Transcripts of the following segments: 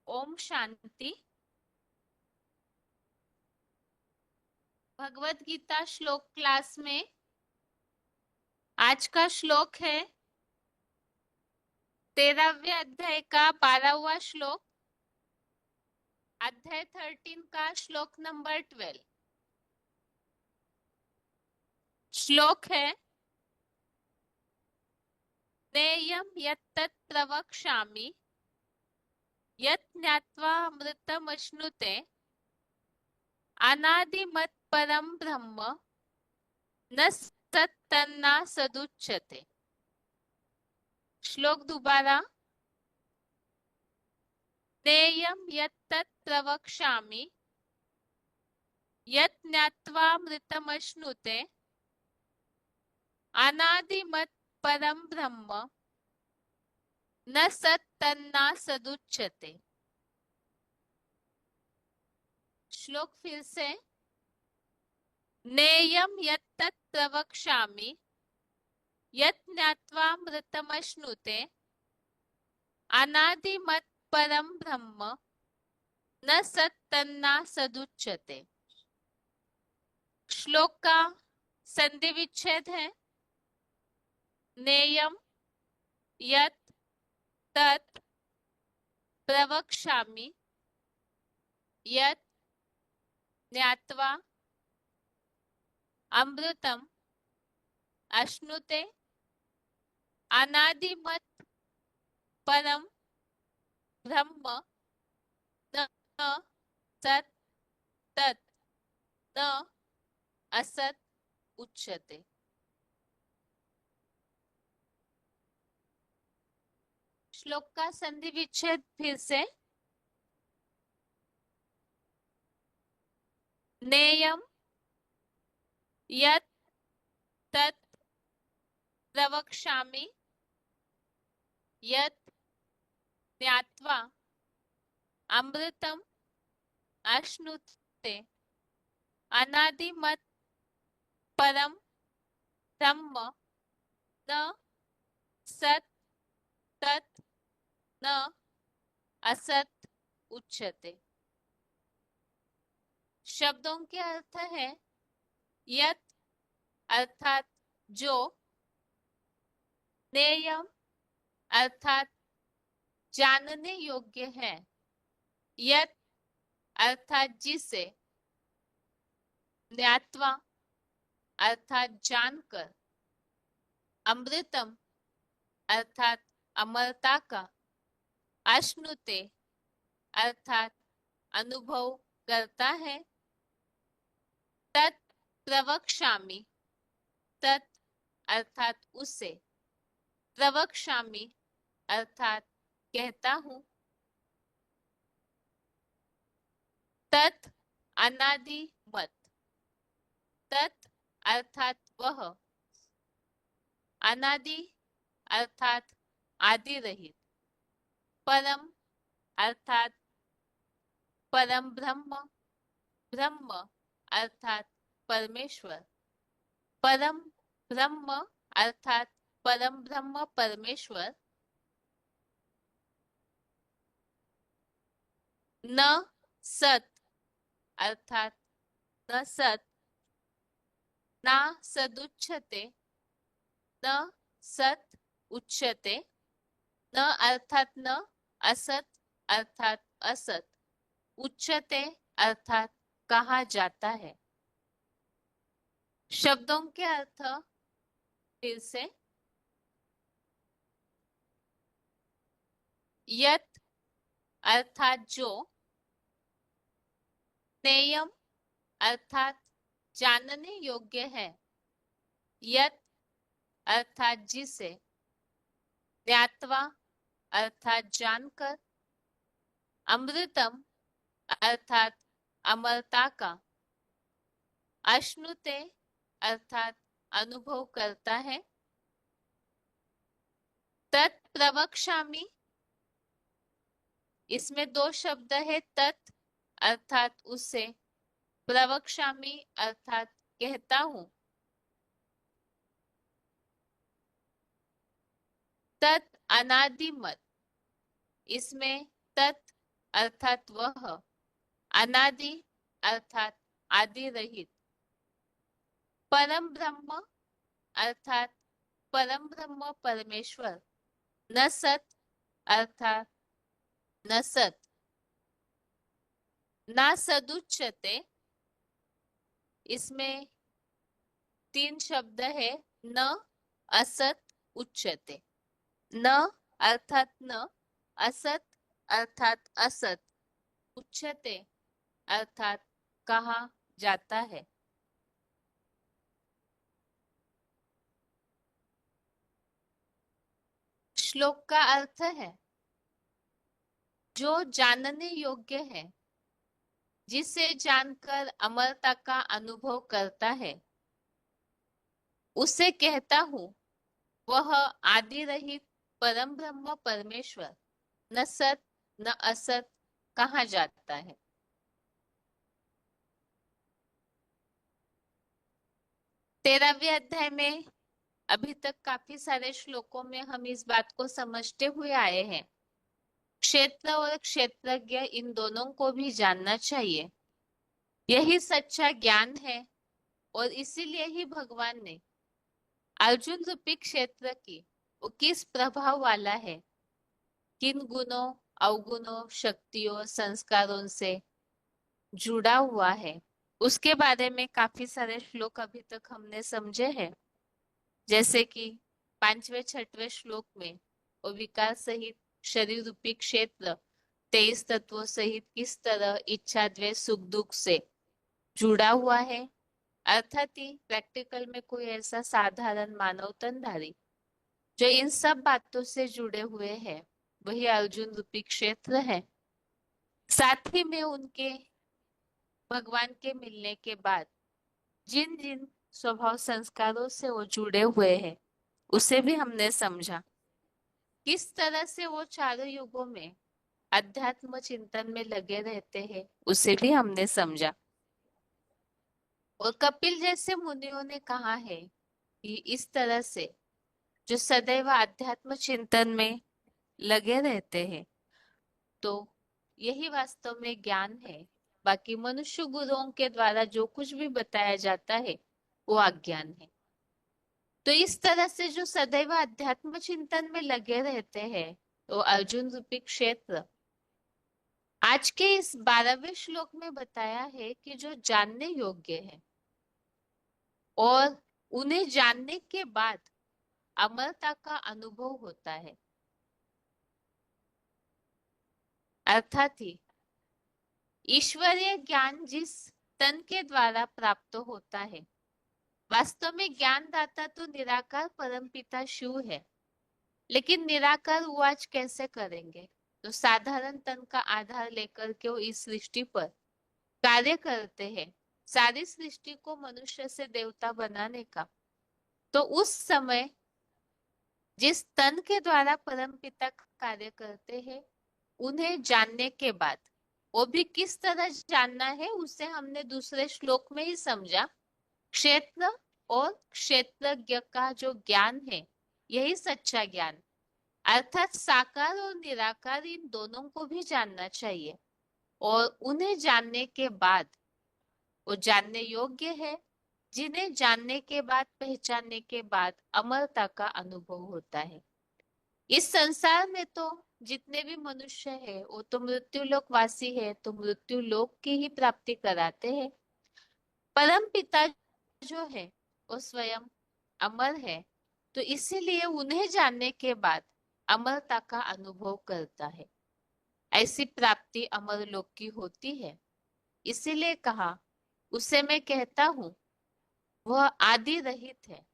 ओम शांति। भगवत गीता श्लोक क्लास में आज का श्लोक है 13वें अध्याय का 12वां श्लोक, अध्याय 13 का श्लोक नंबर 12। श्लोक है नेयम यत्तत् प्रवक्ष्यामि यत् ज्ञात्वा अमृतमश्नुते अनादिमत् परम ब्रह्म न सत्तन्ना सदुच्यते। श्लोक दोबारा। नेयम यत्तत् प्रवक्ष्यामि यत् ज्ञात्वा अमृतमश्नुते अनादिमत् परम ब्रह्म न सत्तन्ना सदुच्यते। श्लोक फिर से। नेयम यत्तत् प्रवक्ष्यामि यत् ज्ञात्वा अमृतमश्नुते अनादिमत् परम ब्रह्म न सत्तन्ना सदुच्यते। श्लोक का संधि विच्छेद है नेयम यत् तत् प्रवक्ष्यामि यत् ज्ञात्वा अमृतम अश्नुते अनादिमत् परम ब्रह्म न सत् तत् न असत् उच्यते। श्लोक का संधि विच्छेद फिर से। नेयम यत् तत् प्रवक्ष्यामि यत् ज्ञात्वा अमृतम अश्नुते अनादिमत् परम ब्रह्म न सत् तत् न असत् उच्यते। शब्दों के अर्थ है यत् अर्थात जो, नेयम अर्थात जानने योग्य है, यत् अर्थात जिसे, ज्ञात्वा अर्थात जानकर, अमृतम अर्थात अमरता का, अश्नुते अर्थात अनुभव करता है, तत् प्रवक्ष्यामि तत् अर्थात उसे, प्रवक्ष्यामि अर्थात कहता हूं, तत् अनादि मत, तत् अर्थात वह, अनादि अर्थात आदि रहित, परम अर्थात परम ब्रह्म, ब्रह्म अर्थात परमेश्वर, परम ब्रह्म अर्थात परम ब्रह्म परमेश्वर, न सत अर्थात न सत, ना सदुच्यते न सत उच्यते, न अर्थात न, असत अर्थात असत, उच्यते अर्थात कहा जाता है। शब्दों के अर्थ फिर से। यत् अर्थात जो, नेयम अर्थात जानने योग्य है, यत् अर्थात जिसे, ज्ञात्वा अर्थात जानकर, अमृतम अर्थात अमरता का, अश्नुते अर्थात अनुभव करता है, तत् प्रवक्ष्यामि इसमें दो शब्द है, तत् अर्थात उसे, प्रवक्ष्यामि अर्थात कहता हूं, तत् अनादिमत इसमें तत् अर्थात वह, अनादि अर्थात आदि रहित, परम ब्रह्म अर्थात परम ब्रह्म परमेश्वर, न सत अर्थात न सत, ना सदुच्यते, इसमें तीन शब्द है, न, असत, उच्यते। न अर्थात न, असत अर्थात असत, उच्यते अर्थात कहा जाता है। श्लोक का अर्थ है, जो जानने योग्य है, जिसे जानकर अमरता का अनुभव करता है, उसे कहता हूँ, वह आदि रहित परम ब्रह्म परमेश्वर, न सत न असत कहा जाता है। तेरहवें अध्याय में अभी तक काफी सारे श्लोकों में हम इस बात को समझते हुए आए हैं, क्षेत्र और क्षेत्रज्ञ इन दोनों को भी जानना चाहिए। यही सच्चा ज्ञान है और इसीलिए ही भगवान ने अर्जुन रूपी क्षेत्र की वो किस प्रभाव वाला है, किन गुणों अवगुणों शक्तियों संस्कारों से जुड़ा हुआ है, उसके बारे में काफी सारे श्लोक अभी तक हमने समझे हैं। जैसे कि पांचवें छठवें श्लोक में वो विकार सहित शरीर रूपी क्षेत्र 23 तत्वों सहित किस तरह इच्छा द्वेष सुख दुख से जुड़ा हुआ है, अर्थात ही प्रैक्टिकल में कोई ऐसा साधारण मानव तनधारी जो इन सब बातों से जुड़े हुए हैं, वही अर्जुन रूपी क्षेत्र है। साथ ही में उनके भगवान के मिलने के बाद जिन जिन स्वभाव संस्कारों से वो जुड़े हुए हैं, उसे भी हमने समझा। किस तरह से वो चारों युगों में अध्यात्म चिंतन में लगे रहते हैं, उसे भी हमने समझा। और कपिल जैसे मुनियों ने कहा है कि इस तरह से जो सदैव आध्यात्म चिंतन में लगे रहते हैं, तो यही वास्तव में ज्ञान है। बाकी मनुष्य गुरुओं के द्वारा जो कुछ भी बताया जाता है वो अज्ञान है। तो इस तरह से जो सदैव अध्यात्म चिंतन में लगे रहते हैं, वो अर्जुन रूपी क्षेत्र आज के इस 12वें श्लोक में बताया है कि जो जानने योग्य है और उन्हें जानने के बाद अमरता का अनुभव होता है, अर्थात ही ईश्वरीय ज्ञान जिस तन के द्वारा प्राप्त होता है, वास्तव में ज्ञानदाता तो निराकार परमपिता शिव है। लेकिन निराकार वो आज कैसे करेंगे, तो साधारण तन का आधार लेकर के वो इस सृष्टि पर कार्य करते हैं, सारी सृष्टि को मनुष्य से देवता बनाने का। तो उस समय जिस तन के द्वारा परमपिता कार्य करते हैं, उन्हें जानने के बाद वो भी किस तरह जानना है, उसे हमने दूसरे श्लोक में ही समझा। क्षेत्र और क्षेत्रज्ञ का जो ज्ञान है, यही सच्चा ज्ञान, अर्थात साकार और निराकार इन दोनों को भी जानना चाहिए। और उन्हें जानने के बाद वो जानने योग्य है, जिन्हें जानने के बाद पहचानने के बाद अमरता का अनुभव होता है। इस संसार में तो जितने भी मनुष्य है वो तो मृत्यु लोक वासी है, तो मृत्यु लोक की ही प्राप्ति कराते हैं। परम पिता जो है वो स्वयं अमर है, तो इसीलिए उन्हें जानने के बाद अमरता का अनुभव करता है। ऐसी प्राप्ति अमर लोक की होती है। इसीलिए कहा, उसे मैं कहता हूँ, वह आदि रहित है,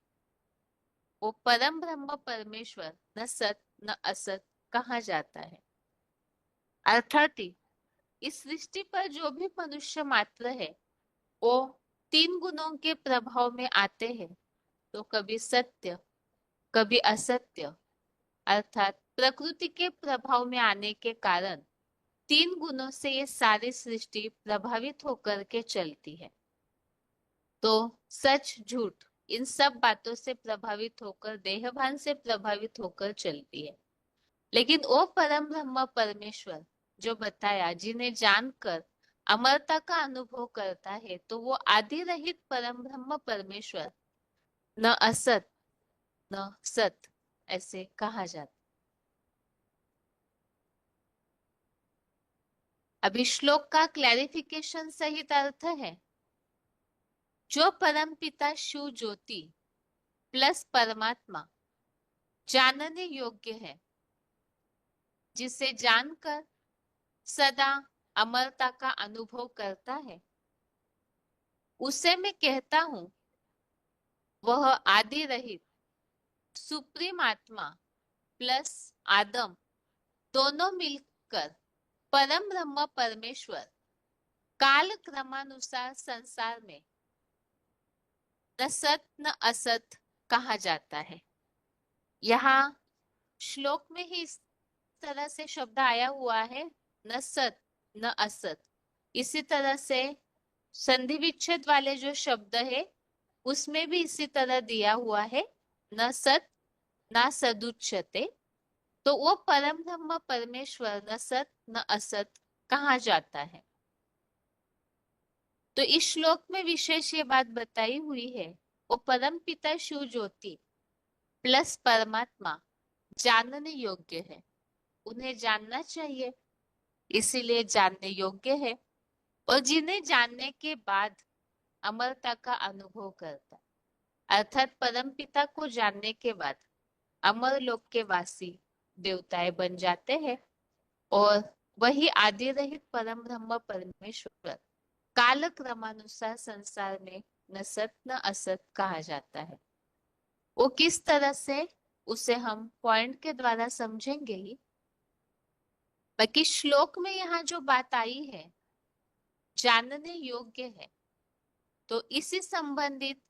वो परम ब्रह्म परमेश्वर, न सत न असत कहा जाता है। अर्थात ही इस सृष्टि पर जो भी मनुष्य मात्र है, वो तीन गुणों के प्रभाव में आते हैं। तो कभी सत्य कभी असत्य, अर्थात प्रकृति के प्रभाव में आने के कारण तीन गुणों से ये सारी सृष्टि प्रभावित होकर के चलती है। तो सच झूठ इन सब बातों से प्रभावित होकर, देहभान से प्रभावित होकर चलती है। लेकिन वो परम ब्रह्म परमेश्वर जो बताया, जिन्हें जानकर अमरता का अनुभव करता है, तो वो आदि रहित परम ब्रह्म परमेश्वर न असत न सत ऐसे कहा जाता। अभी श्लोक का क्लैरिफिकेशन सहित अर्थ है, जो परम पिता शिव ज्योति प्लस परमात्मा जानने योग्य है, जिसे जानकर सदा अमरता का अनुभव करता है, उसे मैं कहता हूं वह आदि रहित सुप्रीम आत्मा प्लस आदम दोनों मिलकर परम ब्रह्म परमेश्वर काल क्रमानुसार संसार में न सत न असत कहा जाता है। यहाँ श्लोक में ही इस तरह से शब्द आया हुआ है, न सत न असत। इसी तरह से संधि विच्छेद वाले जो शब्द है उसमें भी इसी तरह दिया हुआ है, न सत न सदुच्यते। तो वो परम ब्रह्म परमेश्वर न सत न असत कहा जाता है। तो इस श्लोक में विशेष ये बात बताई हुई है, वो परम पिता शिव ज्योति प्लस परमात्मा जानने योग्य है, उन्हें जानना चाहिए, इसीलिए जानने योग्य है। और जिन्हें जानने के बाद अमरता का अनुभव करता, अर्थात परम पिता को जानने के बाद अमर लोक के वासी देवताएं बन जाते हैं, और वही आदि रहित परम ब्रह्म परमेश्वर काल क्रमानुसार संसार में न सत न असत कहा जाता है। वो किस तरह से, उसे हम पॉइंट के द्वारा समझेंगे ही। बाकी श्लोक में यहाँ जो बात आई है जानने योग्य है, तो इसी संबंधित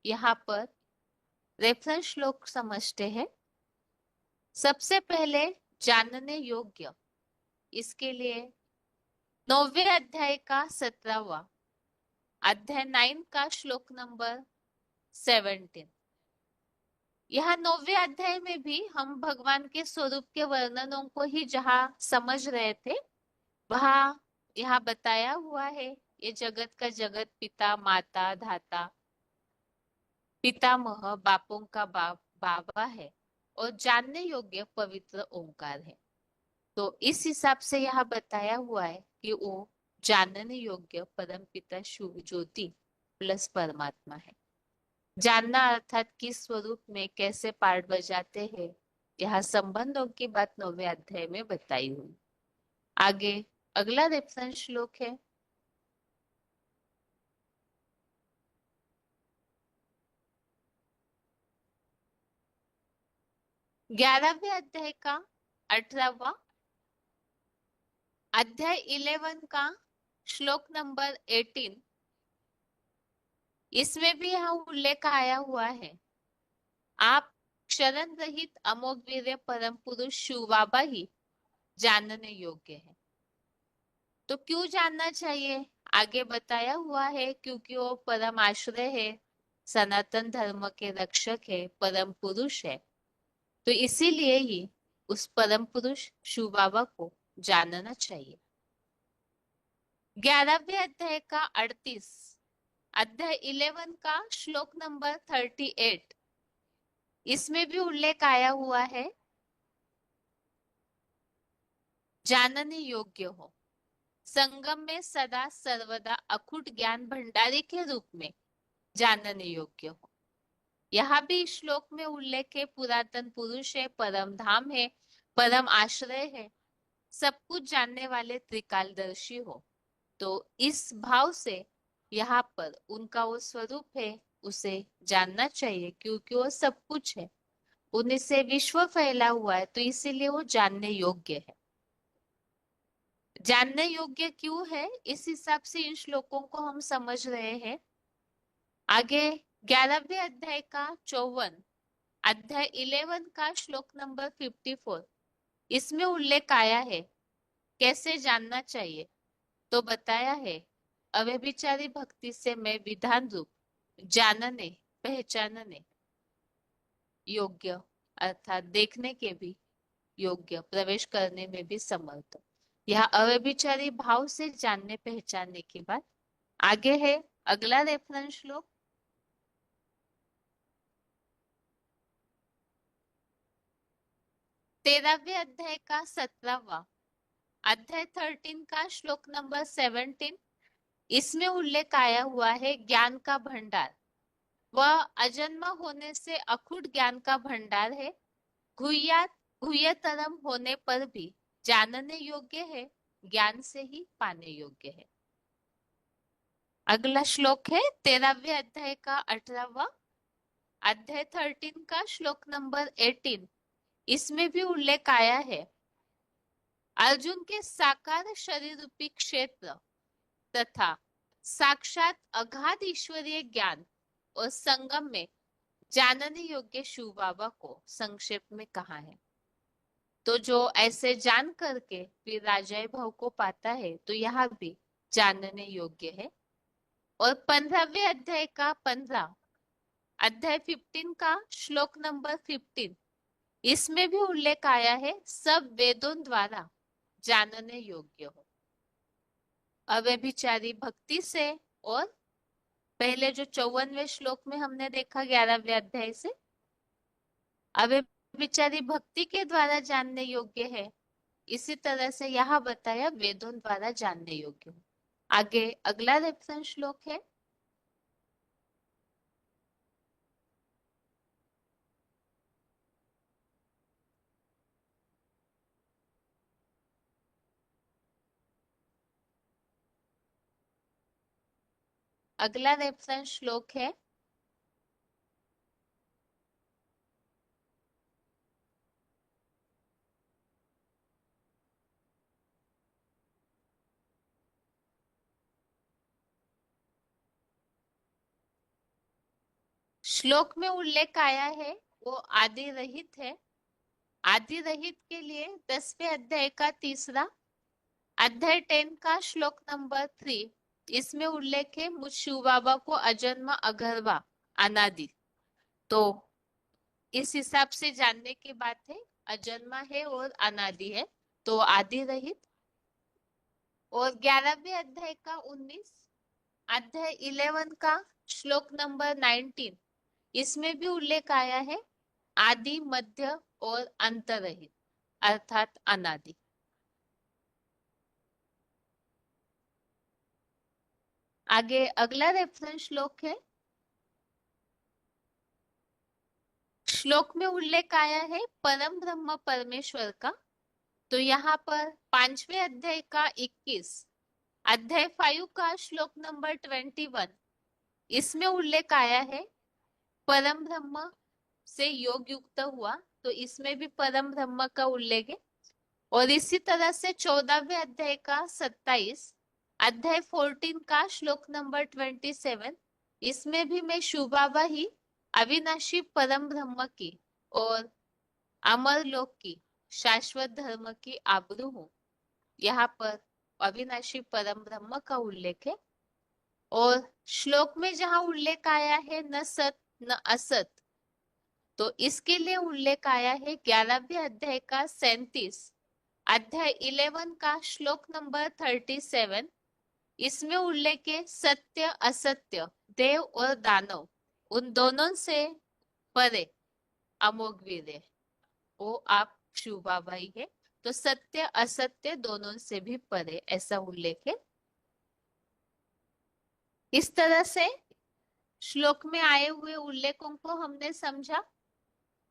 यहाँ पर रेफरेंस श्लोक समझते हैं। सबसे पहले जानने योग्य, इसके लिए 9वें अध्याय का 17वां अध्याय 9 का श्लोक नंबर 17। यहाँ 9वें अध्याय में भी हम भगवान के स्वरूप के वर्णनों को ही जहाँ समझ रहे थे, वहाँ यहाँ बताया हुआ है, ये जगत का जगत पिता माता धाता पितामह बापों का बाबा है, और जानने योग्य पवित्र ओंकार है। तो इस हिसाब से यहाँ बताया हुआ है कि वो जानने योग्य परम पिता शिव ज्योति प्लस परमात्मा है। जानना अर्थात किस स्वरूप में कैसे पार्ट बजाते हैं, यहाँ संबंधों की बात 9वें अध्याय में बताई हुई। आगे अगला रेफरेंस श्लोक है, ग्यारहवें अध्याय का 18वां अध्याय 11 का श्लोक नंबर 18। इसमें भी यहाँ उल्लेख आया हुआ है, आप क्षरण रहित अमोघ वीर्य परम पुरुष शिव बाबा ही जानने योग्य है। तो क्यों जानना चाहिए, आगे बताया हुआ है, क्योंकि वो परम आश्रय है, सनातन धर्म के रक्षक है, परम पुरुष है। तो इसीलिए ही उस परम पुरुष शिव बाबा को जानना चाहिए। 11वें अध्याय का 38 अध्याय 11 का श्लोक नंबर 38। इसमें भी उल्लेख आया हुआ है, जानने योग्य हो, संगम में सदा सर्वदा अखुट ज्ञान भंडारी के रूप में जानने योग्य हो। यहाँ भी श्लोक में उल्लेख है, पुरातन पुरुष है, परम धाम है, परम आश्रय है, सब कुछ जानने वाले त्रिकालदर्शी हो। तो इस भाव से यहाँ पर उनका वो स्वरूप है, उसे जानना चाहिए, क्योंकि वो सब कुछ है, उन्हीं से विश्व फैला हुआ है, तो इसीलिए वो जानने योग्य है। जानने योग्य क्यों है, इस हिसाब से इन श्लोकों को हम समझ रहे हैं। आगे 11वें अध्याय का 54 अध्याय 11 का श्लोक नंबर 54। इसमें उल्लेख आया है कैसे जानना चाहिए, तो बताया है, अव्यभिचारी भक्ति से मैं विधान रूप जानने पहचानने योग्य, अर्थात देखने के भी योग्य, प्रवेश करने में भी समर्थ। यह अव्यभिचारी भाव से जानने पहचानने की बात। आगे है अगला रेफरेंस श्लोक। 13वें अध्याय का 17वां अध्याय 13 का श्लोक नंबर 17। इसमें उल्लेख आया हुआ है ज्ञान का भंडार। वह अजन्मा होने से अखुट ज्ञान का भंडार है। गुह्यात गुह्यतरम होने पर भी जानने योग्य है, ज्ञान से ही पाने योग्य है। अगला श्लोक है 13वें अध्याय का 18वां अध्याय 13 का श्लोक नंबर 18। इसमें भी उल्लेख आया है अर्जुन के साकार शरीर रूपी क्षेत्र तथा साक्षात अगाध ईश्वरीय ज्ञान और संगम में जानने योग्य शिव बाबा को संक्षेप में कहा है। तो जो ऐसे जान करके फिर राजाई भाव को पाता है तो यहाँ भी जानने योग्य है। और 15वें अध्याय का 15 अध्याय 15 का श्लोक नंबर 15। इसमें भी उल्लेख आया है सब वेदों द्वारा जानने योग्य हो। अव्यभिचारी भक्ति से, और पहले जो 54वें श्लोक में हमने देखा 11वें अध्याय से अव्यभिचारी भक्ति के द्वारा जानने योग्य है, इसी तरह से यहाँ बताया वेदों द्वारा जानने योग्य हो। आगे अगला रेफरेंस श्लोक है अगला रेफरेंस श्लोक है श्लोक में उल्लेख आया है वो आदि रहित है। आदि रहित के लिए 10वें अध्याय का तीसरा अध्याय 10 का श्लोक नंबर 3। इसमें उल्लेख है मुझ शिव बाबा को अजन्मा अगरवा अनादि। तो इस हिसाब से जानने की बात है अजन्मा है और अनादि है तो आदि रहित। और 11वें अध्याय का 19 अध्याय 11 का श्लोक नंबर 19। इसमें भी उल्लेख आया है आदि मध्य और अंत रहित अर्थात अनादि। आगे अगला रेफरेंस श्लोक है। श्लोक में उल्लेख आया है परम ब्रह्म परमेश्वर का। तो यहाँ पर 5वें अध्याय का 21 अध्याय 5 का श्लोक नंबर 21। इसमें उल्लेख आया है परम ब्रह्म से योग युक्त हुआ, तो इसमें भी परम ब्रह्म का उल्लेख है। और इसी तरह से 14वें अध्याय का 27 अध्याय 14 का श्लोक नंबर 27। इसमें भी मैं शिव बाबा ही अविनाशी परम ब्रह्म की और अमर लोक की शाश्वत धर्म की आबरू हूँ। यहाँ पर अविनाशी परम ब्रह्म का उल्लेख है। और श्लोक में जहाँ उल्लेख आया है न सत न असत, तो इसके लिए उल्लेख आया है 11वें अध्याय का 37 अध्याय 11 का श्लोक नंबर 37। इसमें उल्लेख है सत्य असत्य देव और दानव उन दोनों से परे अमोघ वीर है, वो आप शिव बाबा ही है। तो सत्य असत्य दोनों से भी परे ऐसा उल्लेख है। इस तरह से श्लोक में आए हुए उल्लेखों को हमने समझा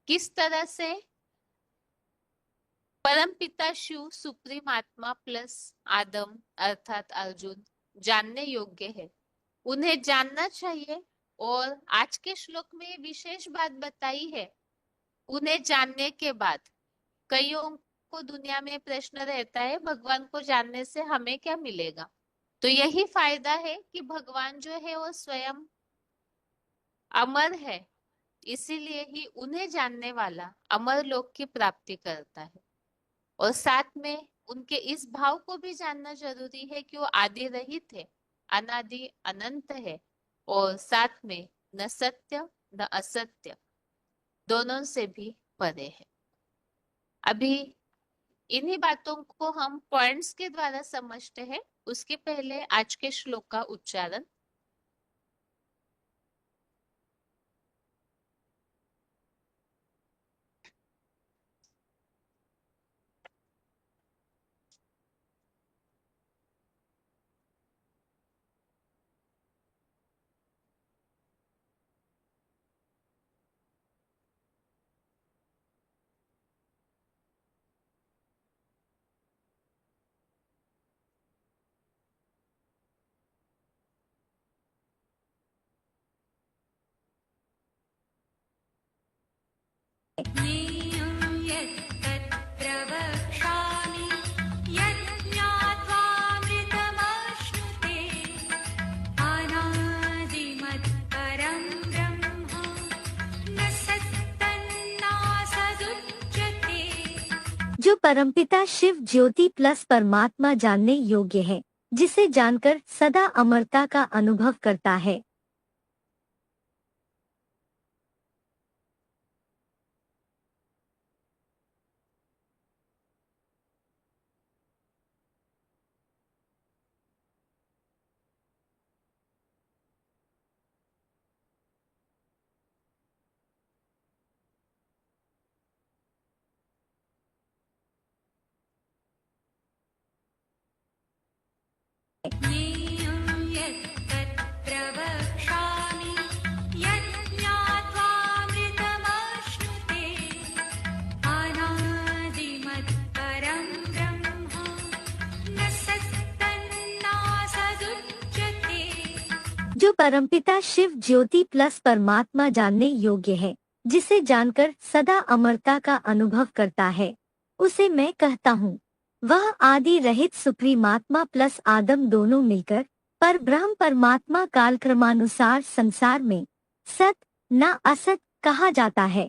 किस तरह से परम पिता शिव सुप्रीम आत्मा प्लस आदम अर्थात अर्जुन जानने योग्य है, उन्हें जानना चाहिए। और आज के श्लोक में विशेष बात बताई है उन्हें जानने के बाद कईयों को दुनिया में प्रश्न रहता है भगवान को जानने से हमें क्या मिलेगा। तो यही फायदा है कि भगवान जो है वो स्वयं अमर है, इसीलिए ही उन्हें जानने वाला अमर लोक की प्राप्ति करता है। और साथ में उनके इस भाव को भी जानना जरूरी है कि वो आदि रहित है, अनादि अनंत है और साथ में न सत्य न असत्य दोनों से भी परे है। अभी इन्हीं बातों को हम पॉइंट्स के द्वारा समझते हैं। उसके पहले आज के श्लोक का उच्चारण। जो परमपिता शिव ज्योति प्लस परमात्मा जानने योग्य है, जिसे जानकर सदा अमरता का अनुभव करता है। जो परमपिता शिव ज्योति प्लस परमात्मा जानने योग्य है, जिसे जानकर सदा अमरता का अनुभव करता है, उसे मैं कहता हूँ। वह आदि रहित सुप्रीमात्मा प्लस आदम दोनों मिलकर पर ब्रह्म परमात्मा कालक्रमानुसार संसार में सत न असत कहा जाता है।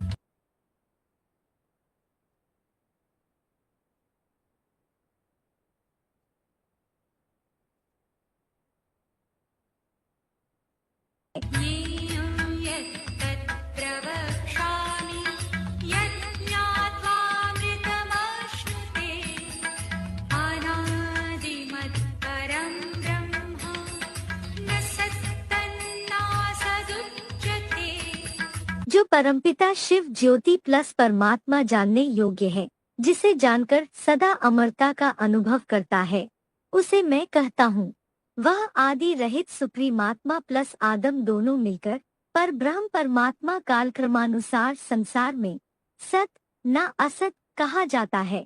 जो परमपिता शिव ज्योति प्लस परमात्मा जानने योग्य है, जिसे जानकर सदा अमरता का अनुभव करता है, उसे मैं कहता हूँ। वह आदि रहित सुप्रीमात्मा प्लस आदम दोनों मिलकर पर ब्रह्म परमात्मा कालक्रमानुसार संसार में सत न असत कहा जाता है।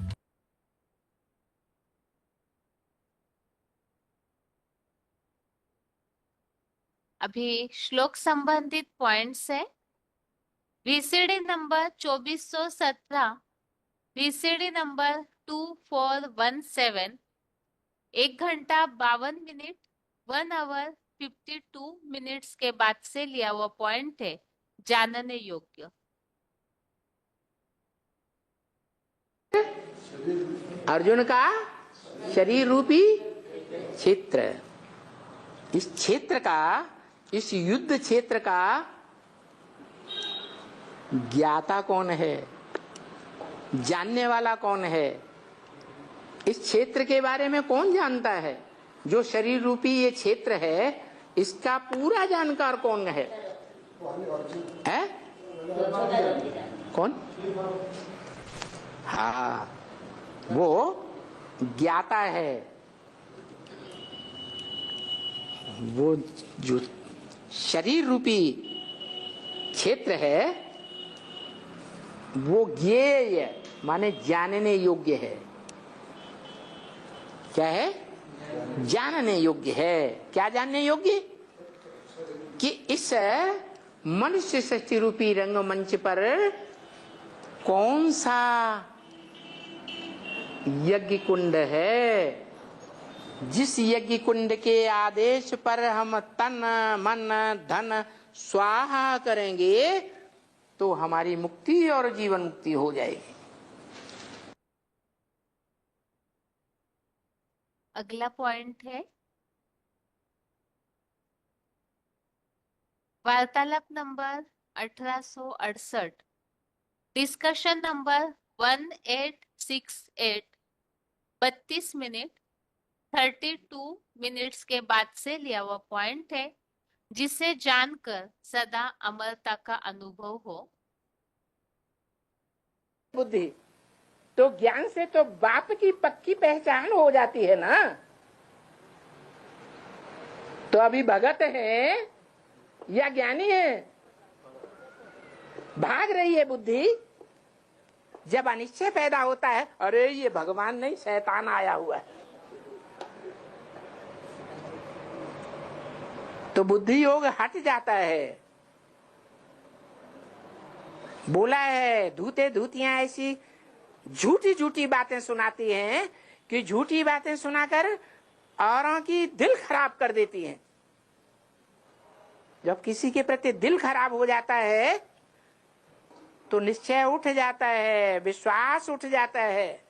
अभी श्लोक संबंधित पॉइंट्स है। वीसीडी नंबर 2417, वीसीडी नंबर 2417, 1 घंटा 52 मिनट, 1 hour 52 minutes के बाद से लिया हुआ पॉइंट है, जानने योग्य। अर्जुन का शरीर रूपी क्षेत्र, इस क्षेत्र का, इस युद्ध क्षेत्र का ज्ञाता कौन है, जानने वाला कौन है, इस क्षेत्र के बारे में कौन जानता है? जो शरीर रूपी ये क्षेत्र है, इसका पूरा जानकार कौन है? कौन? हाँ, वो ज्ञाता है। वो जो शरीर रूपी क्षेत्र है, वो ज्ञेय माने जानने योग्य है। क्या है? जानने योग्य है। क्या जानने योग्य? कि इस मनुष्य सृष्टि रूपी रंगमंच पर कौन सा यज्ञ कुंड है, जिस यज्ञ कुंड के आदेश पर हम तन मन धन स्वाहा करेंगे तो हमारी मुक्ति और जीवन मुक्ति हो जाएगी। अगला पॉइंट है वार्तालाप number 1868, discussion number 1868, 32 minute 32 minutes के बाद से लिया हुआ पॉइंट है, जिसे जानकर सदा अमरता का अनुभव हो। बुद्धि तो ज्ञान से तो बाप की पक्की पहचान हो जाती है ना। तो अभी भगत है या ज्ञानी है? भाग रही है बुद्धि। जब अनिश्चय पैदा होता है, अरे ये भगवान नहीं शैतान आया हुआ है, तो बुद्धि योग हट जाता है। बोला है धूते धूतियां ऐसी झूठी झूठी बातें सुनाती हैं कि झूठी बातें सुनाकर औरों की दिल खराब कर देती हैं। जब किसी के प्रति दिल खराब हो जाता है तो निश्चय उठ जाता है, विश्वास उठ जाता है।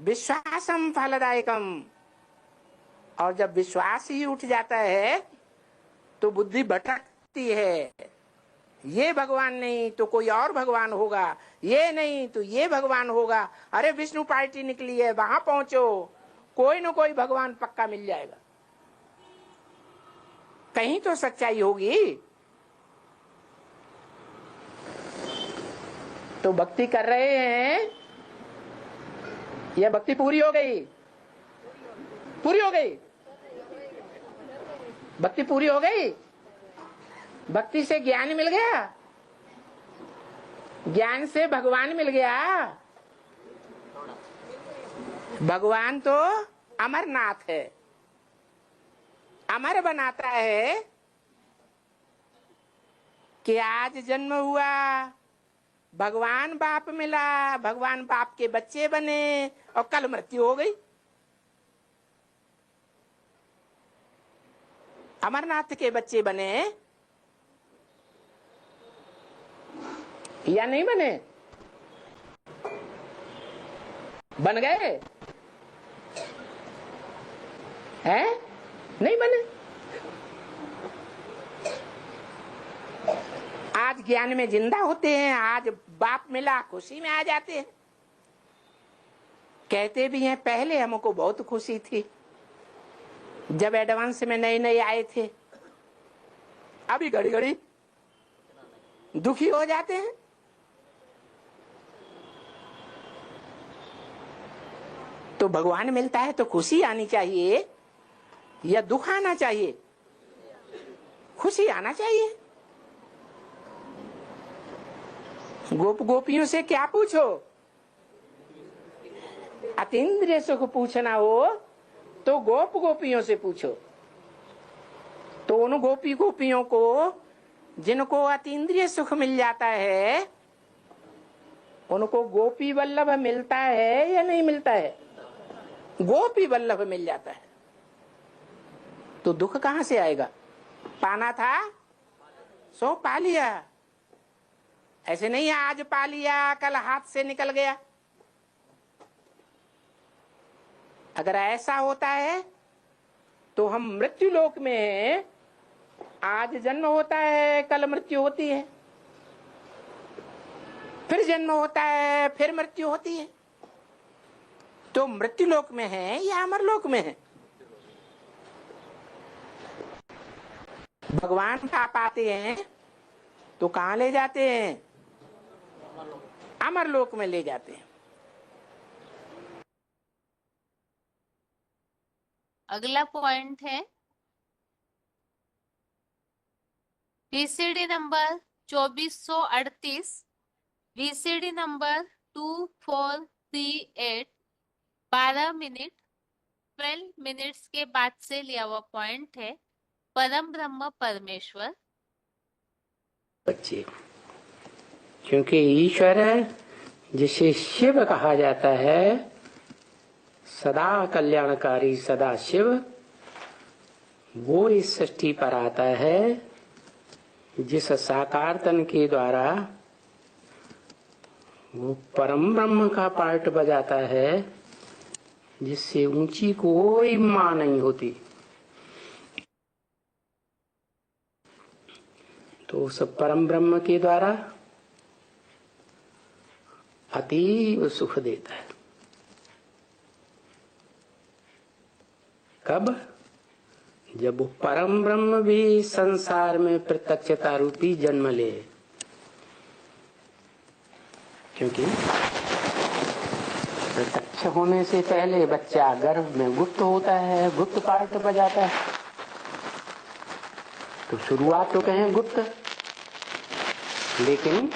विश्वासम फलदायकम। और जब विश्वास ही उठ जाता है तो बुद्धि भटकती है। ये भगवान नहीं तो कोई और भगवान होगा, ये नहीं तो ये भगवान होगा। अरे विष्णु पार्टी निकली है, वहां पहुंचो, कोई न कोई भगवान पक्का मिल जाएगा, कहीं तो सच्चाई होगी। तो भक्ति कर रहे हैं, यह भक्ति पूरी हो गई, पूरी हो गई, भक्ति पूरी हो गई। भक्ति से ज्ञान मिल गया, ज्ञान से भगवान मिल गया। भगवान तो अमरनाथ है, अमर बनाता है कि आज जन्म हुआ, भगवान बाप मिला, भगवान बाप के बच्चे बने और कल मृत्यु हो गई। अमरनाथ के बच्चे बने या नहीं बने? बन गए हैं? नहीं बने। आज ज्ञान में जिंदा होते हैं, आज बाप मिला खुशी में आ जाते हैं। कहते भी हैं पहले हमको बहुत खुशी थी जब एडवांस में नए नए आए थे, अभी घड़ी घड़ी दुखी हो जाते हैं। तो भगवान मिलता है तो खुशी आनी चाहिए या दुख आना चाहिए? खुशी आना चाहिए। गोप गोपियों से क्या पूछो? अतीन्द्रिय सुख पूछना हो तो गोप गोपियों से पूछो। तो उन गोपी गोपियों को जिनको अतीन्द्रिय सुख मिल जाता है, उनको गोपी वल्लभ मिलता है या नहीं मिलता है? गोपी वल्लभ मिल जाता है। तो दुख कहां से आएगा? पाना था सो पा लिया। ऐसे नहीं आज पा लिया कल हाथ से निकल गया। अगर ऐसा होता है तो हम मृत्यु लोक में हैं, आज जन्म होता है कल मृत्यु होती है, फिर जन्म होता है फिर मृत्यु होती है। तो मृत्यु लोक में है या अमर लोक में है? भगवान पाप आते हैं तो कहां ले जाते हैं? अमर लोक में ले जाते हैं। अगला पॉइंट है VCD number 2438, VCD number 2438, 12 minute 12 minutes के बाद से लिया हुआ पॉइंट है परम ब्रह्म परमेश्वर। बच्चे, क्योंकि ईश्वर जिसे शिव कहा जाता है, सदा कल्याणकारी सदा शिव, वो इस सृष्टि पर आता है जिस साकार तन के द्वारा वो परम ब्रह्म का पार्ट बजाता है, जिससे ऊंची कोई मां नहीं होती। तो उस परम ब्रह्म के द्वारा अतीव सुख देता है। कब? जब वो परम ब्रह्म भी संसार में प्रत्यक्षता रूपी जन्म ले। क्योंकि प्रत्यक्ष होने से पहले बच्चा गर्भ में गुप्त होता है, गुप्त पार्ट बजाता है। तो शुरुआत तो कहें गुप्त, लेकिन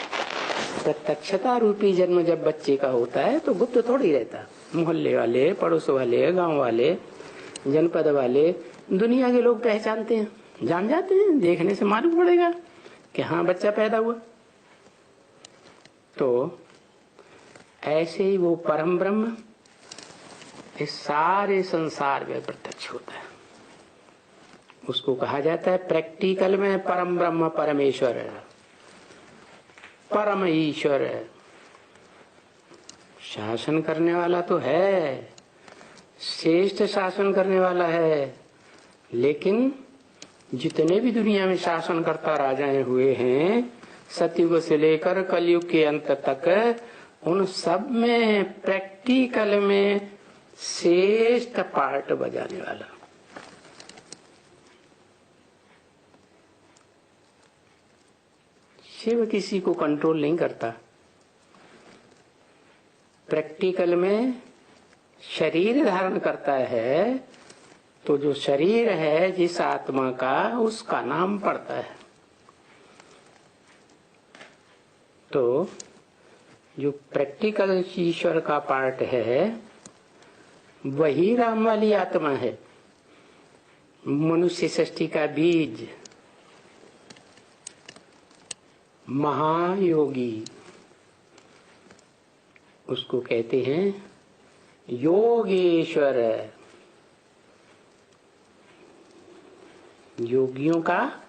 प्रत्यक्षता रूपी जन्म जब बच्चे का होता है तो गुप्त थोड़ी रहता। मोहल्ले वाले, पड़ोस वाले, गांव वाले, जनपद वाले, दुनिया के लोग पहचानते हैं, जान जाते हैं, देखने से मालूम पड़ेगा कि हाँ बच्चा पैदा हुआ। तो ऐसे ही वो परम ब्रह्म इस सारे संसार में प्रत्यक्ष होता है। उसको कहा जाता है प्रैक्टिकल में परम ब्रह्म परमेश्वर है, परम ईश्वर है। शासन करने वाला तो है, श्रेष्ठ शासन करने वाला है, लेकिन जितने भी दुनिया में शासन करता राजाएं हुए हैं सतयुग से लेकर कलयुग के अंत तक, उन सब में प्रैक्टिकल में श्रेष्ठ पार्ट बजाने वाला शिव किसी को कंट्रोल नहीं करता। प्रैक्टिकल में शरीर धारण करता है तो जो शरीर है जिस आत्मा का, उसका नाम पड़ता है। तो जो प्रैक्टिकल ईश्वर का पार्ट है वही राम वाली आत्मा है, मनुष्य सृष्टि का बीज, महायोगी। उसको कहते हैं योगेश्वर, योगियों का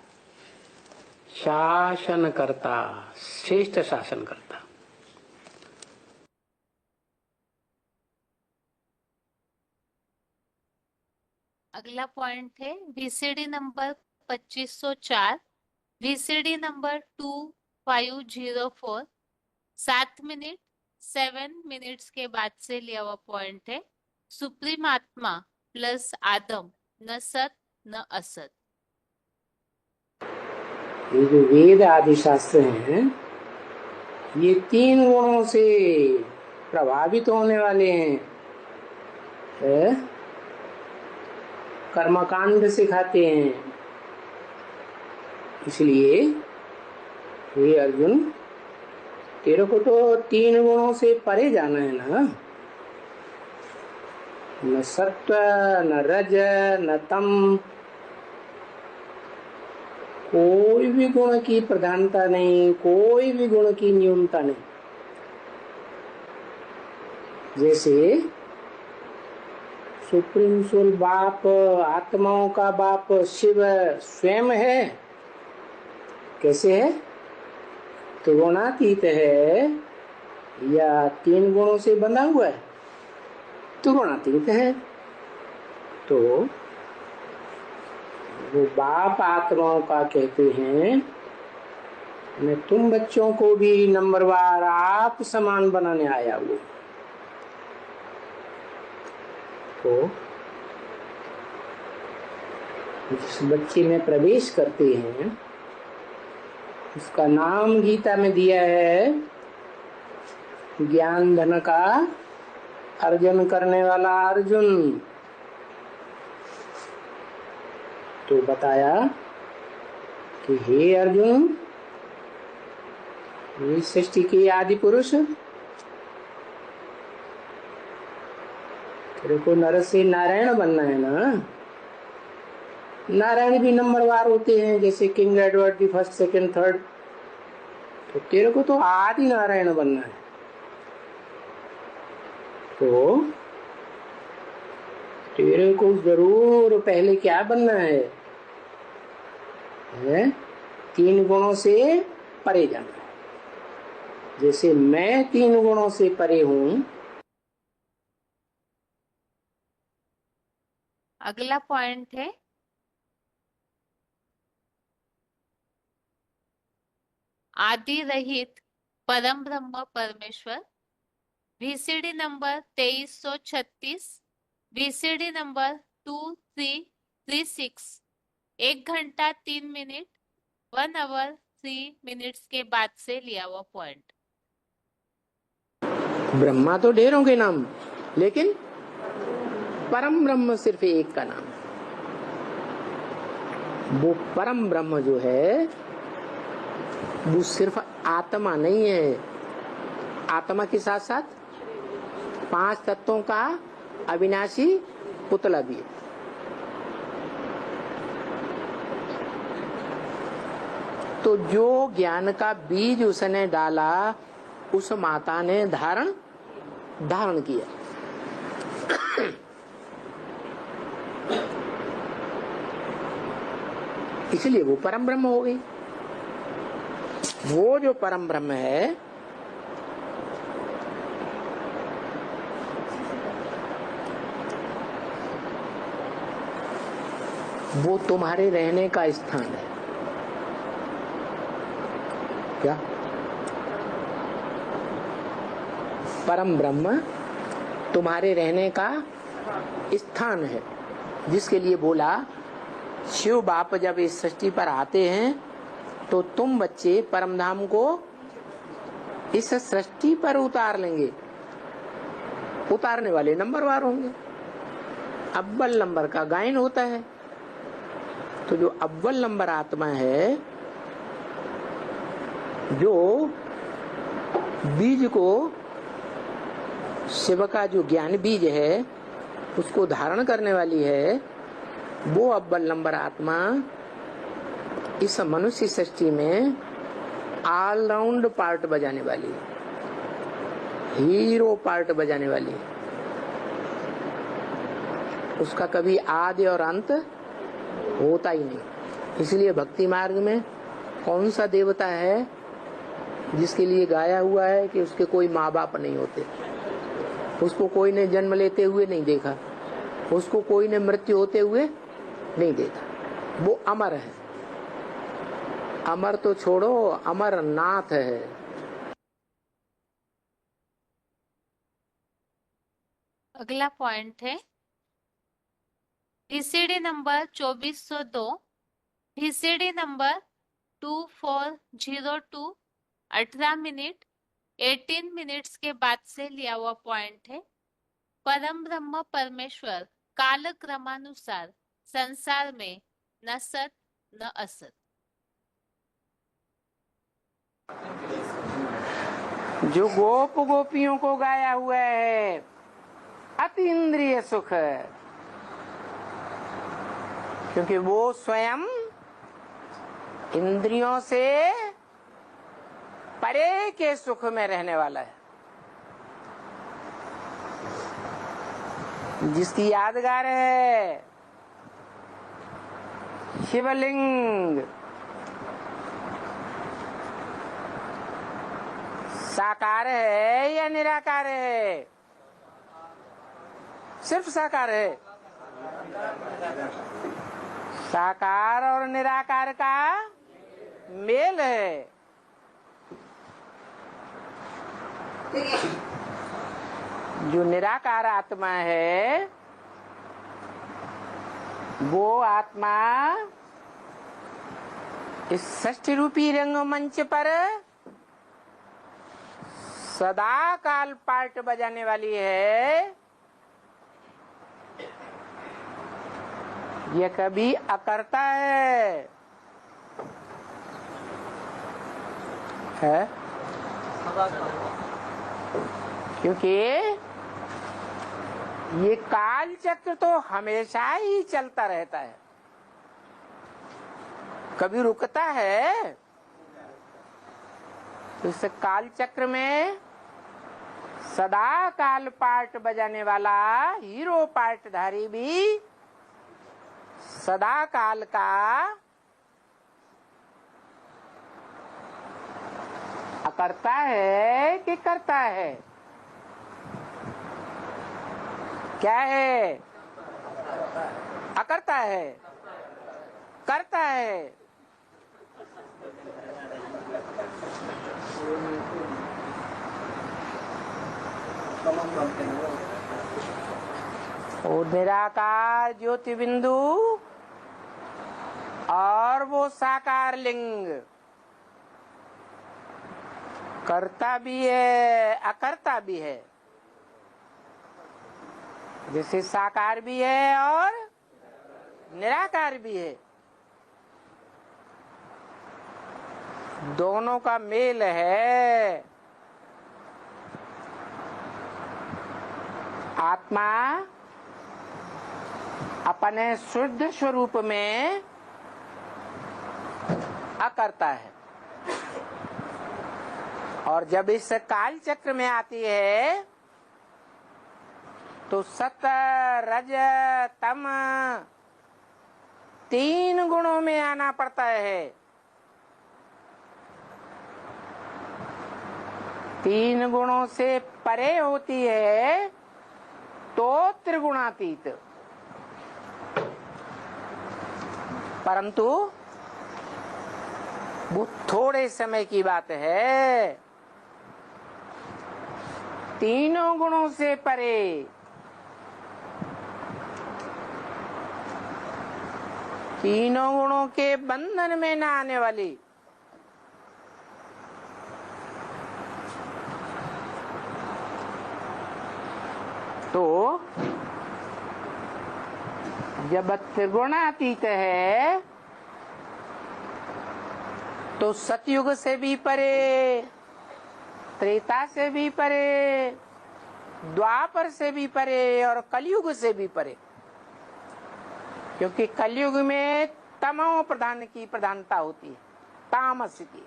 शासन करता, श्रेष्ठ शासन करता। अगला पॉइंट है VCD number 2504, VCD number 2504, 7 minute 7 minutes के बाद से लिया हुआ पॉइंट है। सुप्रीम आत्मा प्लस आदम, न सत न असत। ये जो वेद आदि शास्त्र हैं ये 3 गुणों से प्रभावित होने वाले हैं। कर्मकांड सिखाते हैं। इसलिए हे अर्जुन, तेरे को तो 3 गुणों से परे जाना है ना। न सत्व न रज न तम, कोई भी गुण की प्रधानता नहीं, कोई भी गुण की न्यूनता नहीं। जैसे सुप्रीम सोल बाप, आत्माओं का बाप शिव स्वयं है। कैसे है? त्रिगुणातीत है या 3 गुणों से बंधा हुआ है? त्रिगुणातीत है। तो वो बाप आत्माओं का कहते हैं मैं तुम बच्चों को भी नंबरवार आप समान बनाने आया हूँ। तो जिस बच्चे में प्रवेश करते हैं उसका नाम गीता में दिया है ज्ञान धन का अर्जन करने वाला अर्जुन। तो बताया कि हे अर्जुन, ये सृष्टि के आदि पुरुष, तेरे को नर से नारायण बनना है ना। नारायण भी नंबरवार होते हैं, जैसे king Edward the first, second, third. तो तेरे को तो आदि नारायण बनना है। तो तेरे को जरूर पहले क्या बनना है? 3 गुणों से परे जाना है। जैसे मैं 3 गुणों से परे हूं। अगला पॉइंट है आदि रहित परम ब्रह्म परमेश्वर, वीसीडी नंबर 2336, वीसीडी नंबर 3:36 1 घंटा 3 मिनट 1 आवर 3 मिनट्स के बाद से लिया हुआ पॉइंट। ब्रह्मा तो ढेरों के नाम, लेकिन परम ब्रह्म सिर्फ एक का नाम है। वो परम ब्रह्म जो है वो सिर्फ आत्मा नहीं है, आत्मा के साथ साथ 5 तत्वों का अविनाशी पुतला भी है। तो जो ज्ञान का बीज उसने डाला उस माता ने धारण किया। इसलिए वो परम ब्रह्म हो गई। वो जो परम ब्रह्म है वो तुम्हारे रहने का स्थान है। क्या? परम ब्रह्म तुम्हारे रहने का स्थान है, जिसके लिए बोला शिव बाप जब इस सृष्टि पर आते हैं तो तुम बच्चे परम धाम को इस सृष्टि पर उतार लेंगे। उतारने वाले नंबरवार होंगे। अव्वल नंबर का गायन होता है। तो जो अव्वल नंबर आत्मा है, जो बीज को, शिव का जो ज्ञान बीज है उसको धारण करने वाली है, वो अव्वल नंबर आत्मा इस मनुष्य सृष्टि में ऑलराउंड पार्ट बजाने वाली है, हीरो पार्ट बजाने वाली है। उसका कभी आदि और अंत होता ही नहीं। इसलिए भक्ति मार्ग में कौन सा देवता है जिसके लिए गाया हुआ है कि उसके कोई माँ बाप नहीं होते, उसको कोई ने जन्म लेते हुए नहीं देखा, उसको कोई ने मृत्यु होते हुए नहीं देखा। वो अमर है। अमर तो छोड़ो, अमरनाथ है। अगला पॉइंट है VCD number 2402, VCD number 2402 18 minute 18 minutes के बाद से लिया हुआ पॉइंट है। परम ब्रह्म परमेश्वर काल क्रमानुसार संसार में न सत न असत। जो गोप गोपियों को गाया हुआ है अति इंद्रिय सुख, क्योंकि वो स्वयं इंद्रियों से परे के सुख में रहने वाला है। जिसकी यादगार है शिवलिंग, साकार है या निराकार है? सिर्फ साकार है। साकार और निराकार का मेल है। जो निराकार आत्मा है वो आत्मा इस षष्ठी रूपी रंगमंच पर सदा काल पार्ट बजाने वाली है। ये कभी अकर्ता है? क्योंकि ये काल चक्र तो हमेशा ही चलता रहता है, कभी रुकता है? तो इस काल चक्र में सदा काल पार्ट बजाने वाला हीरो पार्टधारी भी सदा काल का अकर्ता है कि करता है? क्या है? अकर्ता है, करता है। वो निराकार ज्योति बिंदु और वो साकार लिंग करता भी है अकर्ता भी है, जैसे साकार भी है और निराकार भी है। दोनों का मेल है। आत्मा अपने शुद्ध स्वरूप में अकर्ता है, और जब इस काल चक्र में आती है तो सत रज तम तीन गुणों में आना पड़ता है। तीन गुणों से परे होती है तो त्रिगुणातीत, परंतु वो थोड़े समय की बात है। तीनों गुणों से परे तीनों गुणों के बंधन में न आने वाली तो जब त्रिगुणातीत है तो सतयुग से भी परे, त्रेता से भी परे, द्वापर से भी परे और कलयुग से भी परे, क्योंकि कलयुग में तमो प्रधान की प्रधानता होती है, तामस की।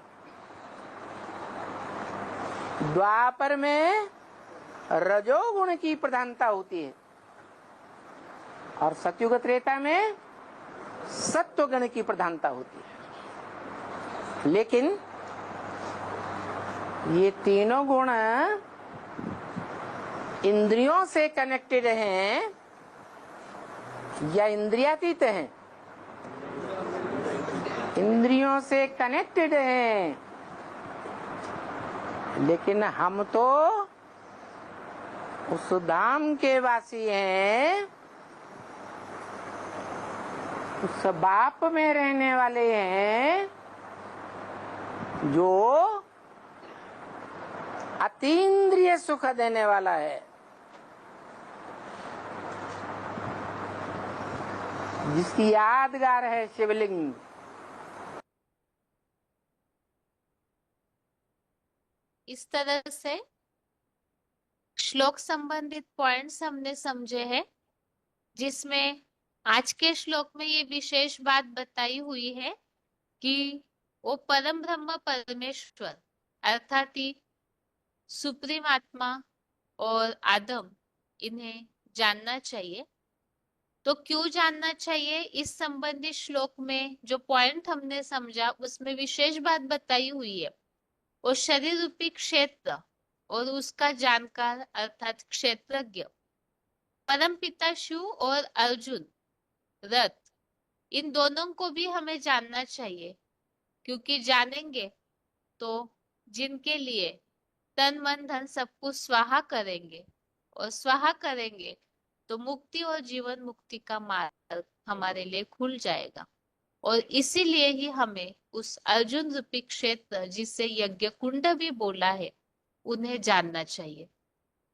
द्वापर में रजोगुण की प्रधानता होती है और सतयुग त्रेता में सत्वगुण की प्रधानता होती है। लेकिन ये तीनों गुण इंद्रियों से कनेक्टेड हैं या इंद्रियातीत हैं? इंद्रियों से कनेक्टेड हैं, लेकिन हम तो उस धाम के वासी हैं, उस बाप में रहने वाले हैं जो अतीन्द्रिय सुख देने वाला है, जिसकी यादगार है शिवलिंग। इस तरह से श्लोक संबंधित पॉइंट्स हमने समझे हैं, जिसमें आज के श्लोक में ये विशेष बात बताई हुई है कि वो परम ब्रह्म परमेश्वर अर्थात ही सुप्रीम आत्मा और आदम, इन्हें जानना चाहिए। तो क्यों जानना चाहिए, इस संबंधित श्लोक में जो पॉइंट हमने समझा उसमें विशेष बात बताई हुई है। वो शरीर रूपी क्षेत्र और उसका जानकार अर्थात क्षेत्रज्ञ परमपिता शिव और अर्जुन रथ, इन दोनों को भी हमें जानना चाहिए, क्योंकि जानेंगे तो जिनके लिए तन मन धन सब कुछ स्वाहा करेंगे और स्वाहा करेंगे तो मुक्ति और जीवन मुक्ति का मार्ग हमारे लिए खुल जाएगा। और इसीलिए ही हमें उस अर्जुन रूपी क्षेत्र, जिसे यज्ञ कुंड भी बोला है, उन्हें जानना चाहिए।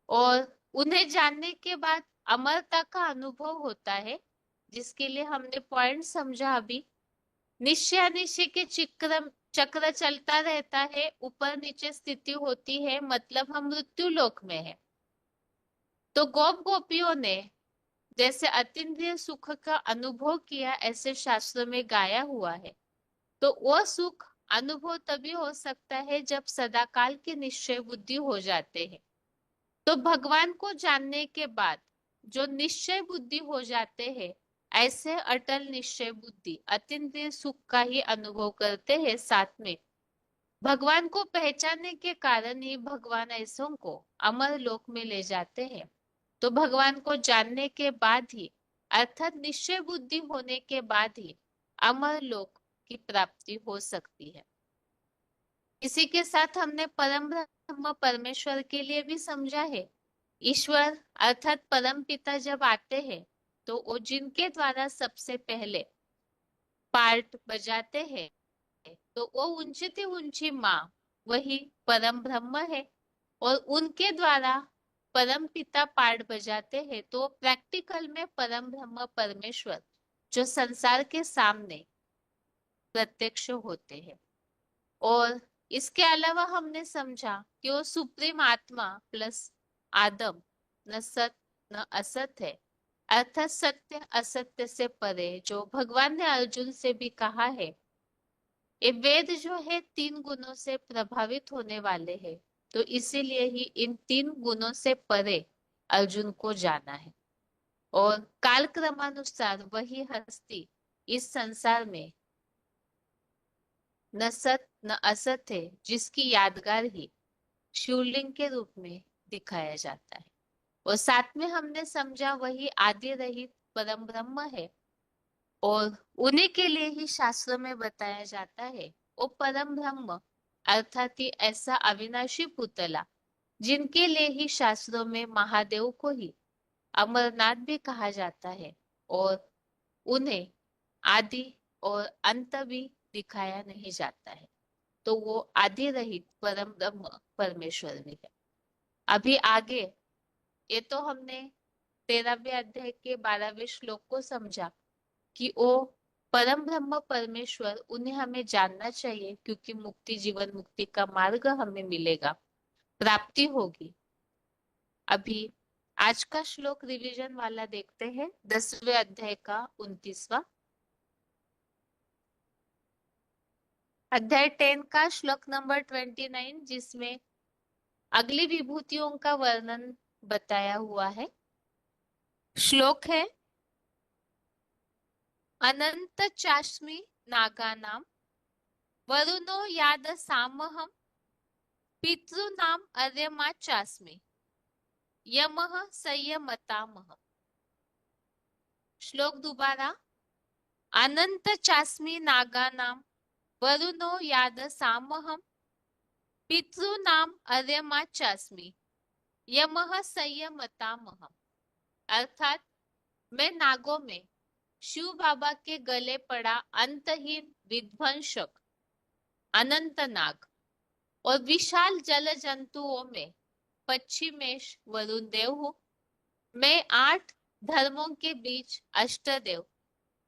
और उन्हें जानने के बाद अमरता का अनुभव होता है, जिसके लिए हमने पॉइंट समझा अभी। निश्चय निश्चय के चक्र चलता रहता है, ऊपर नीचे स्थिति होती है, मतलब हम मृत्यु लोक में है। तो गोप गोपियों ने जैसे अतीन्द्रिय सुख का अनुभव किया, ऐसे शास्त्रों में गाया हुआ है। तो वो सुख अनुभव तभी हो सकता है जब सदाकाल की निश्चय बुद्धि हो जाते हैं। तो भगवान को जानने के बाद जो निश्चय बुद्धि हो जाते हैं, ऐसे अटल निश्चय बुद्धि अतीन्द्रिय सुख का ही अनुभव करते हैं। साथ में भगवान को पहचानने के कारण ही भगवान ऐसों को अमर लोक में ले जाते हैं। तो भगवान को जानने के बाद ही, अर्थात निश्चय बुद्धि होने के बाद ही अमर लोक की प्राप्ति हो सकती है। इसी के साथ हमने परम ब्रह्म परमेश्वर के लिए भी समझा है ईश्वर अर्थात परम पिता जब आते हैं तो वो जिनके द्वारा सबसे पहले पार्ट बजाते हैं तो वो ऊंची ऊंची माँ वही परम ब्रह्म है, और उनके द्वारा परम पिता पार्ट बजाते हैं तो प्रैक्टिकल में परम ब्रह्म परमेश्वर जो संसार के सामने प्रत्यक्ष होते हैं। और इसके अलावा हमने समझा कि वो सुप्रीम आत्मा प्लस आदम न सत न असत है, अर्थात सत्य असत्य से परे, जो भगवान ने अर्जुन से भी कहा है ये वेद जो है 3 गुणों से प्रभावित होने वाले हैं, तो इसीलिए ही इन 3 गुणों से परे अर्जुन को जाना है। और कालक्रमानुसार वही हस्ती इस संसार में न सत न असत है, जिसकी यादगार ही शिवलिंग के रूप में दिखाया जाता है। और साथ में हमने समझा वही आदि रहित परम ब्रह्म है, और उन्हीं के लिए ही शास्त्रों में बताया जाता है वो परम ब्रह्म अर्थात ही ऐसा अविनाशी पुतला जिनके लिए ही शास्त्रों में महादेव को ही अमरनाथ भी कहा जाता है, और उन्हें आदि और अंत भी दिखाया नहीं जाता है, तो वो आदि रहित परम ब्रह्म परमेश्वर भी है। अभी आगे ये तो हमने 13वें अध्याय के 12वें श्लोक को समझा कि वो परम ब्रह्म परमेश्वर उन्हें हमें जानना चाहिए, क्योंकि मुक्ति जीवन मुक्ति का मार्ग हमें मिलेगा, प्राप्ति होगी। अभी आज का श्लोक रिवीजन वाला देखते हैं, 10वें अध्याय का 29वां अध्याय 10 का श्लोक नंबर 29, जिसमें अगली विभूतियों का वर्णन बताया हुआ है। श्लोक है अनंत चास्मि नागानाम वरुणो याद सामहम पितृनाम अर्यमा चास्मि यमः संयमतामह। श्लोक दोबारा, अनंत चास्मि नागानाम वरुणो याद सामहम पितृनाम अर्यमा चास्मि यमः संयमतामह। अर्थात मैं नागों में शिव बाबा के गले पड़ा अंतहीन विध्वंसक अनंत नाग, और विशाल जल जंतुओं में पश्चिमेश वरुण देव हूँ। मैं 8 धर्मों के बीच अष्टदेव,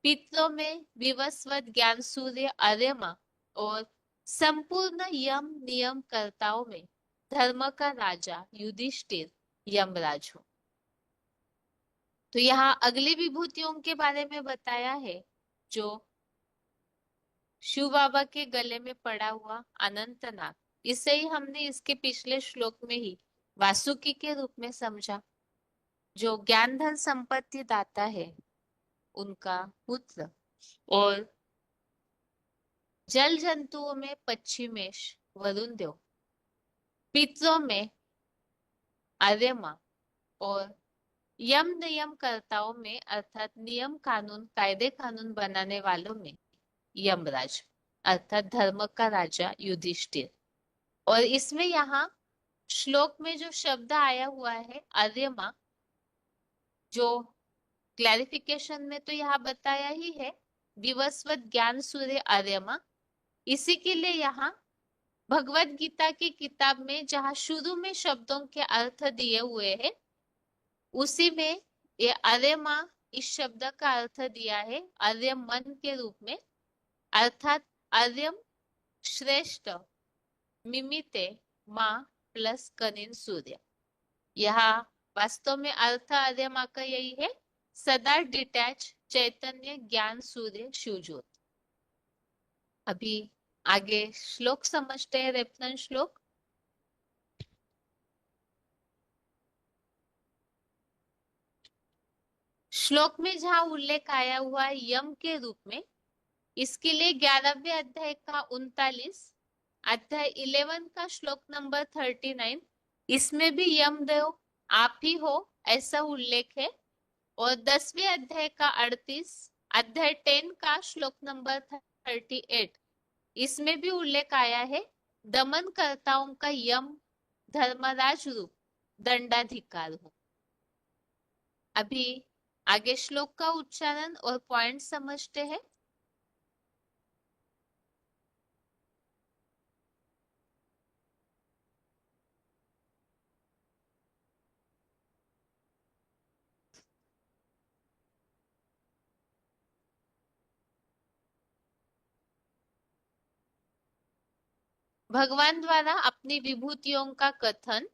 पितरों में विवस्वत ज्ञान सूर्य अर्यमा, और संपूर्ण यम नियम कर्ताओं में धर्म का राजा युधिष्ठिर यमराज हूँ। तो यहाँ अगली विभूतियों के बारे में बताया है, जो शिव बाबा के गले में पड़ा हुआ अनंतनाग। इसे ही हमने इसके पिछले श्लोक में ही वासुकी के रूप में समझा, जो ज्ञान धन संपत्ति दाता है उनका पुत्र, और जल जंतुओं में पश्चिमेश वरुण देव, पितरों में अर्यमा, और यम नियम कर्ताओं में अर्थात नियम कानून कायदे कानून बनाने वालों में यमराज अर्थात धर्म का राजा युधिष्ठिर। और इसमें यहाँ श्लोक में जो शब्द आया हुआ है अर्यमा, जो क्लैरिफिकेशन में तो यहाँ बताया ही है विवस्वत ज्ञान सूर्य अर्यमा, इसी के लिए यहाँ भगवत गीता की किताब में जहाँ शुरू में शब्दों के अर्थ दिए हुए हैं उसी में ये अर्यमा इस शब्द का अर्थ दिया है अर्यम मन के रूप में, अर्थात अर्यम श्रेष्ठ मिमिते माँ प्लस कनिन सूर्य। यहाँ वास्तव में अर्थ अर्यमा का यही है, सदा डिटैच चैतन्य ज्ञान सूर्य शिवज्योत। अभी आगे श्लोक समझते हैं, रेफरेंस श्लोक। श्लोक में जहाँ उल्लेख आया हुआ है यम के रूप में, इसके लिए 11वें अध्याय का 39 अध्याय 11 का श्लोक नंबर 39, इसमें भी यमदेव आप ही हो ऐसा उल्लेख है। और 10वें अध्याय का 38 अध्याय 10 का श्लोक नंबर 38, इसमें भी उल्लेख आया है दमन कर्ताओं का यम धर्मराज रूप दंडाधिकार हो। अभी आगे श्लोक का उच्चारण और पॉइंट समझते हैं। भगवान द्वारा अपनी विभूतियों का कथन।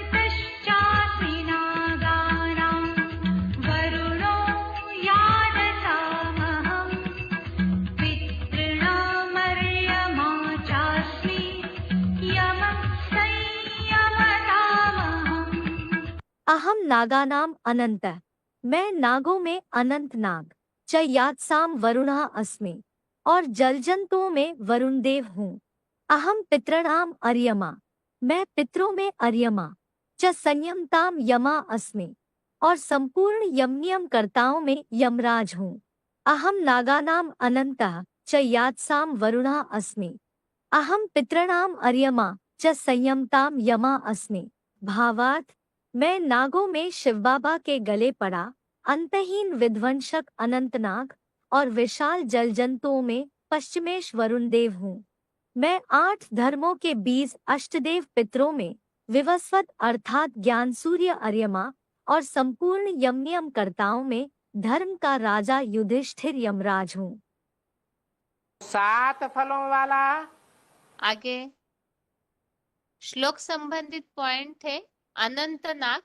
अनन्तश्चास्मि नागानां वरुणो यादसामहं पितॄणामर्यमा चास्मि यमः संयमतामहम्। अहम नागानाम अनंत, मैं नागों में अनंत नाग, च यात्साम वरुणः अस्मि, और जलजंतुओं में वरुण देव हूँ। अहम पितॄणाम अर्यमा, मैं पितरों में अर्यमा, च संयमताम यमा अस्मि, और संपूर्ण यमनियम कर्ताओं में यमराज हूँ। अहम नागानाम अनंतः च यात्साम वरुणः अस्मि, अहम पितॄणाम अर्यमा च संयमताम यमा अस्मि। भावार्थ, मैं नागों में शिव बाबा के गले पड़ा अंतहीन विध्वंसक अनंतनाग और विशाल जलजंतुओं में पश्चिमेश वरुण देव हूँ। मैं 8 धर्मों के 20 अष्टदेव पितरों में विवस्वत अर्थात ज्ञान सूर्य अर्यमा और संपूर्ण यमनियम कर्ताओं में धर्म का राजा युधिष्ठिर यमराज हूँ। 7 फलों वाला। आगे श्लोक संबंधित पॉइंट है अनंतनाग।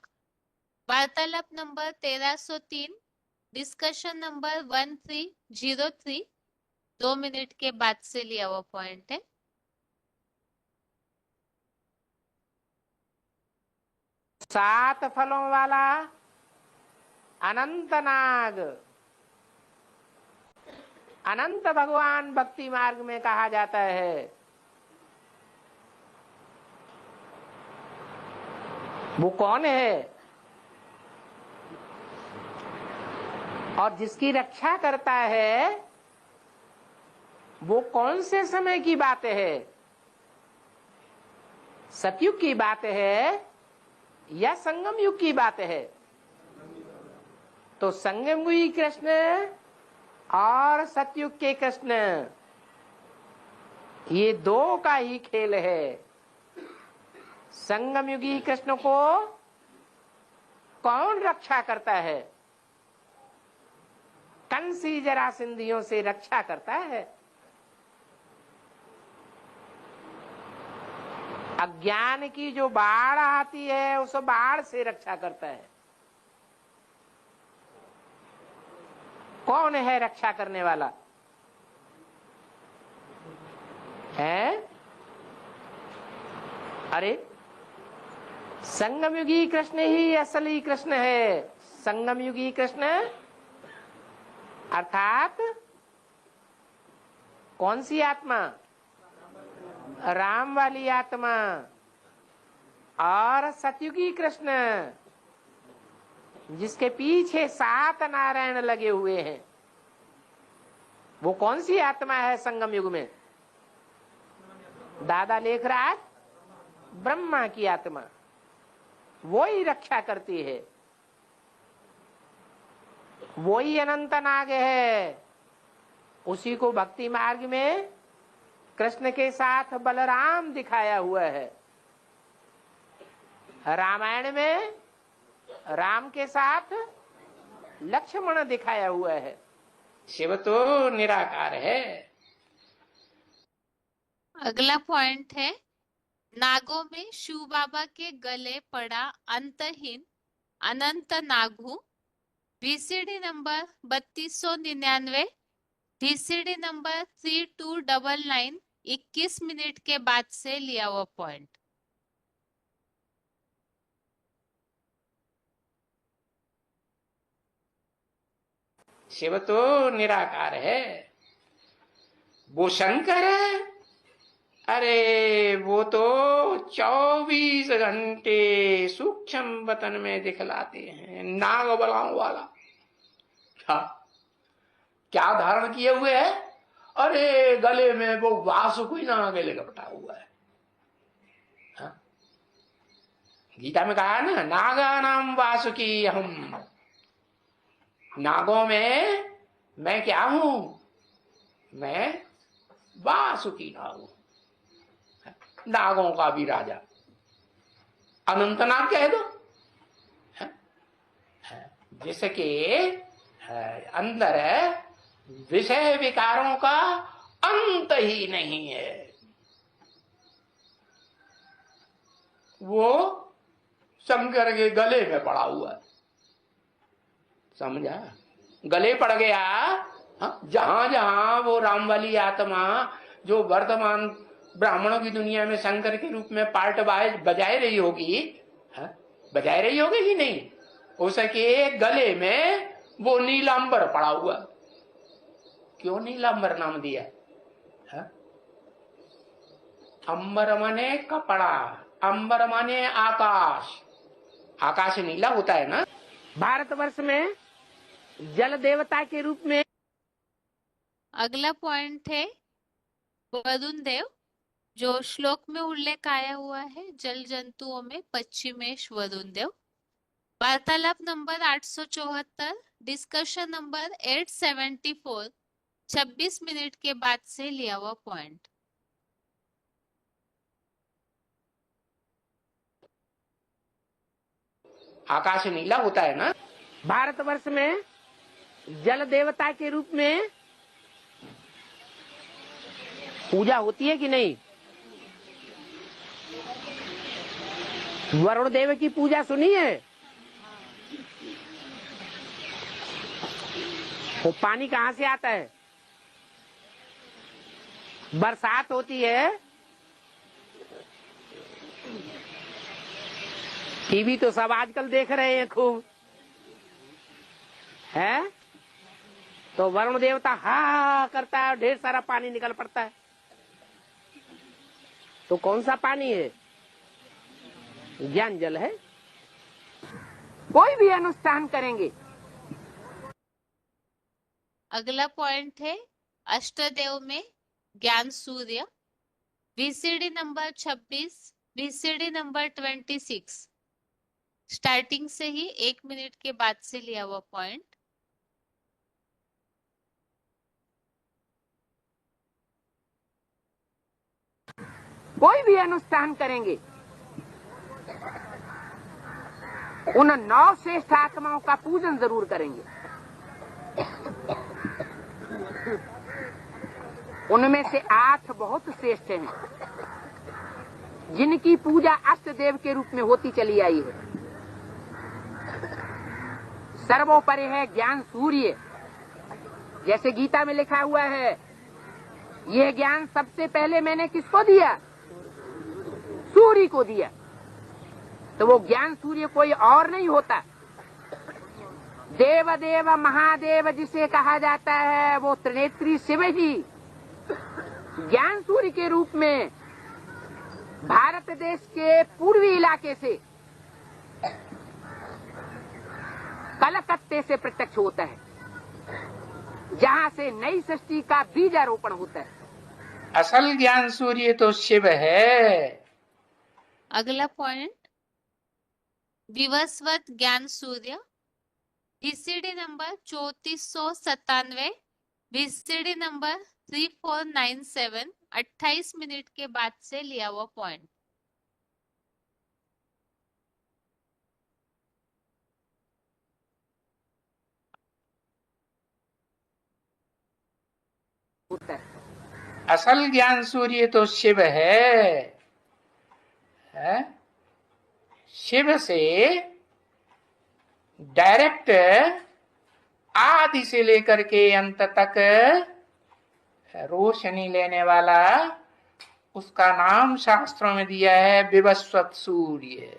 वार्तालाप नंबर 1303, डिस्कशन नंबर 1303, 2 मिनट के बाद से लिया हुआ पॉइंट है। सात फलों वाला अनंत नाग। अनंत भगवान भक्ति मार्ग में कहा जाता है। वो कौन है और जिसकी रक्षा करता है वो कौन से समय की बात है? सतयुग की बात है या संगम युग की बात है? तो संगम युगी कृष्ण और सतयुग के कृष्ण, ये दो का ही खेल है। संगम युगी कृष्ण को कौन रक्षा करता है? कंसी जरासंधियों से रक्षा करता है। अज्ञान की जो बाढ़ आती है उस बाढ़ से रक्षा करता है। कौन है रक्षा करने वाला? है? अरे संगम युगी कृष्ण ही असली कृष्ण है। संगम युगी कृष्ण अर्थात कौन सी आत्मा? राम वाली आत्मा। और सतयुगी कृष्ण जिसके पीछे 7 नारायण लगे हुए हैं, वो कौन सी आत्मा है संगम युग में? दादा लेख रहा है ब्रह्मा की आत्मा। वो ही रक्षा करती है, वो ही अनंत नाग है। उसी को भक्ति मार्ग में कृष्ण के साथ बलराम दिखाया हुआ है, रामायण में राम के साथ लक्ष्मण दिखाया हुआ है। शिव तो निराकार है। अगला पॉइंट है, नागों में शिव बाबा के गले पड़ा अंतहीन अनंत नाग हूँ। VCD number 3299, VCD number 3299 21 minute के बाद से लिया हुआ पॉइंट। शिव तो निराकार है, वो शंकर है। अरे वो तो 24 घंटे सूक्ष्म वतन में दिखलाते हैं, नाग बलाओं वाला। क्या धारण किए हुए है? अरे गले में वो वासुकी नाग लपटा हुआ है। गीता में कहा ना, नागा नाम वासुकी हम। नागों में मैं क्या हूं? मैं वासुकी नाग हूं, नागों का भी राजा। अनंतनाग कह दो, जिसके अंदर विषय विकारों का अंत ही नहीं है। वो शंकर के गले में पड़ा हुआ है, समझा? गले पड़ गया। जहां जहां वो राम वाली आत्मा जो वर्तमान ब्राह्मणों की दुनिया में शंकर के रूप में पार्ट बजाए रही होगी, बजाए रही होगी कि नहीं, उसके गले में वो नीलांबर पड़ा हुआ। क्यों नीलांबर नाम दिया? अंबर माने कपड़ा, अंबर माने आकाश। आकाश नीला होता है ना। भारतवर्ष में जल देवता के रूप में। अगला पॉइंट है, वरुण देव, जो श्लोक में उल्लेख आया हुआ है, जल जंतुओं में पश्चिमेश वरुण देव। वार्तालाप नंबर 874, डिस्कशन नंबर 874, 26 मिनट के बाद से लिया हुआ पॉइंट। आकाश नीला होता है ना। भारतवर्ष में जल देवता के रूप में पूजा होती है कि नहीं? वरुण देव की पूजा सुनी है? वो पानी कहां से आता है? बरसात होती है, टीवी तो सब आजकल देख रहे हैं खूब, है? तो वरुण देवता हा करता है, ढेर सारा पानी निकल पड़ता है। तो कौन सा पानी है? ज्ञान जल है। कोई भी अनुष्ठान करेंगे। अगला पॉइंट है, अष्टदेव में ज्ञान सूर्य। VCD number 26, VCD number 26, starting से ही 1 मिनट के बाद से लिया हुआ पॉइंट। कोई भी अनुष्ठान करेंगे, उन 9 श्रेष्ठ आत्माओं का पूजन जरूर करेंगे। उनमें से 8 बहुत श्रेष्ठ हैं, जिनकी पूजा अष्टदेव के रूप में होती चली आई है। सर्वोपरि है ज्ञान सूर्य। जैसे गीता में लिखा हुआ है, यह ज्ञान सबसे पहले मैंने किसको दिया? सूर्य को दिया। तो वो ज्ञान सूर्य कोई और नहीं होता। देव देव महादेव जिसे कहा जाता है, वो त्रिनेत्री शिव जी ज्ञान सूर्य के रूप में भारत देश के पूर्वी इलाके से, कलकत्ते से प्रत्यक्ष होता है, जहां से नई सृष्टि का बीजारोपण होता है। असल ज्ञान सूर्य तो शिव है। अगला पॉइंट, विवस्वत ज्ञान सूर्य, VCD number 3497, VCD number 3497, 28 minute के बाद से लिया हुआ पॉइंट। असल ज्ञान सूर्य तो शिव है? शिव से डायरेक्ट आदि से लेकर के अंत तक रोशनी लेने वाला, उसका नाम शास्त्रों में दिया है विवस्वत सूर्य।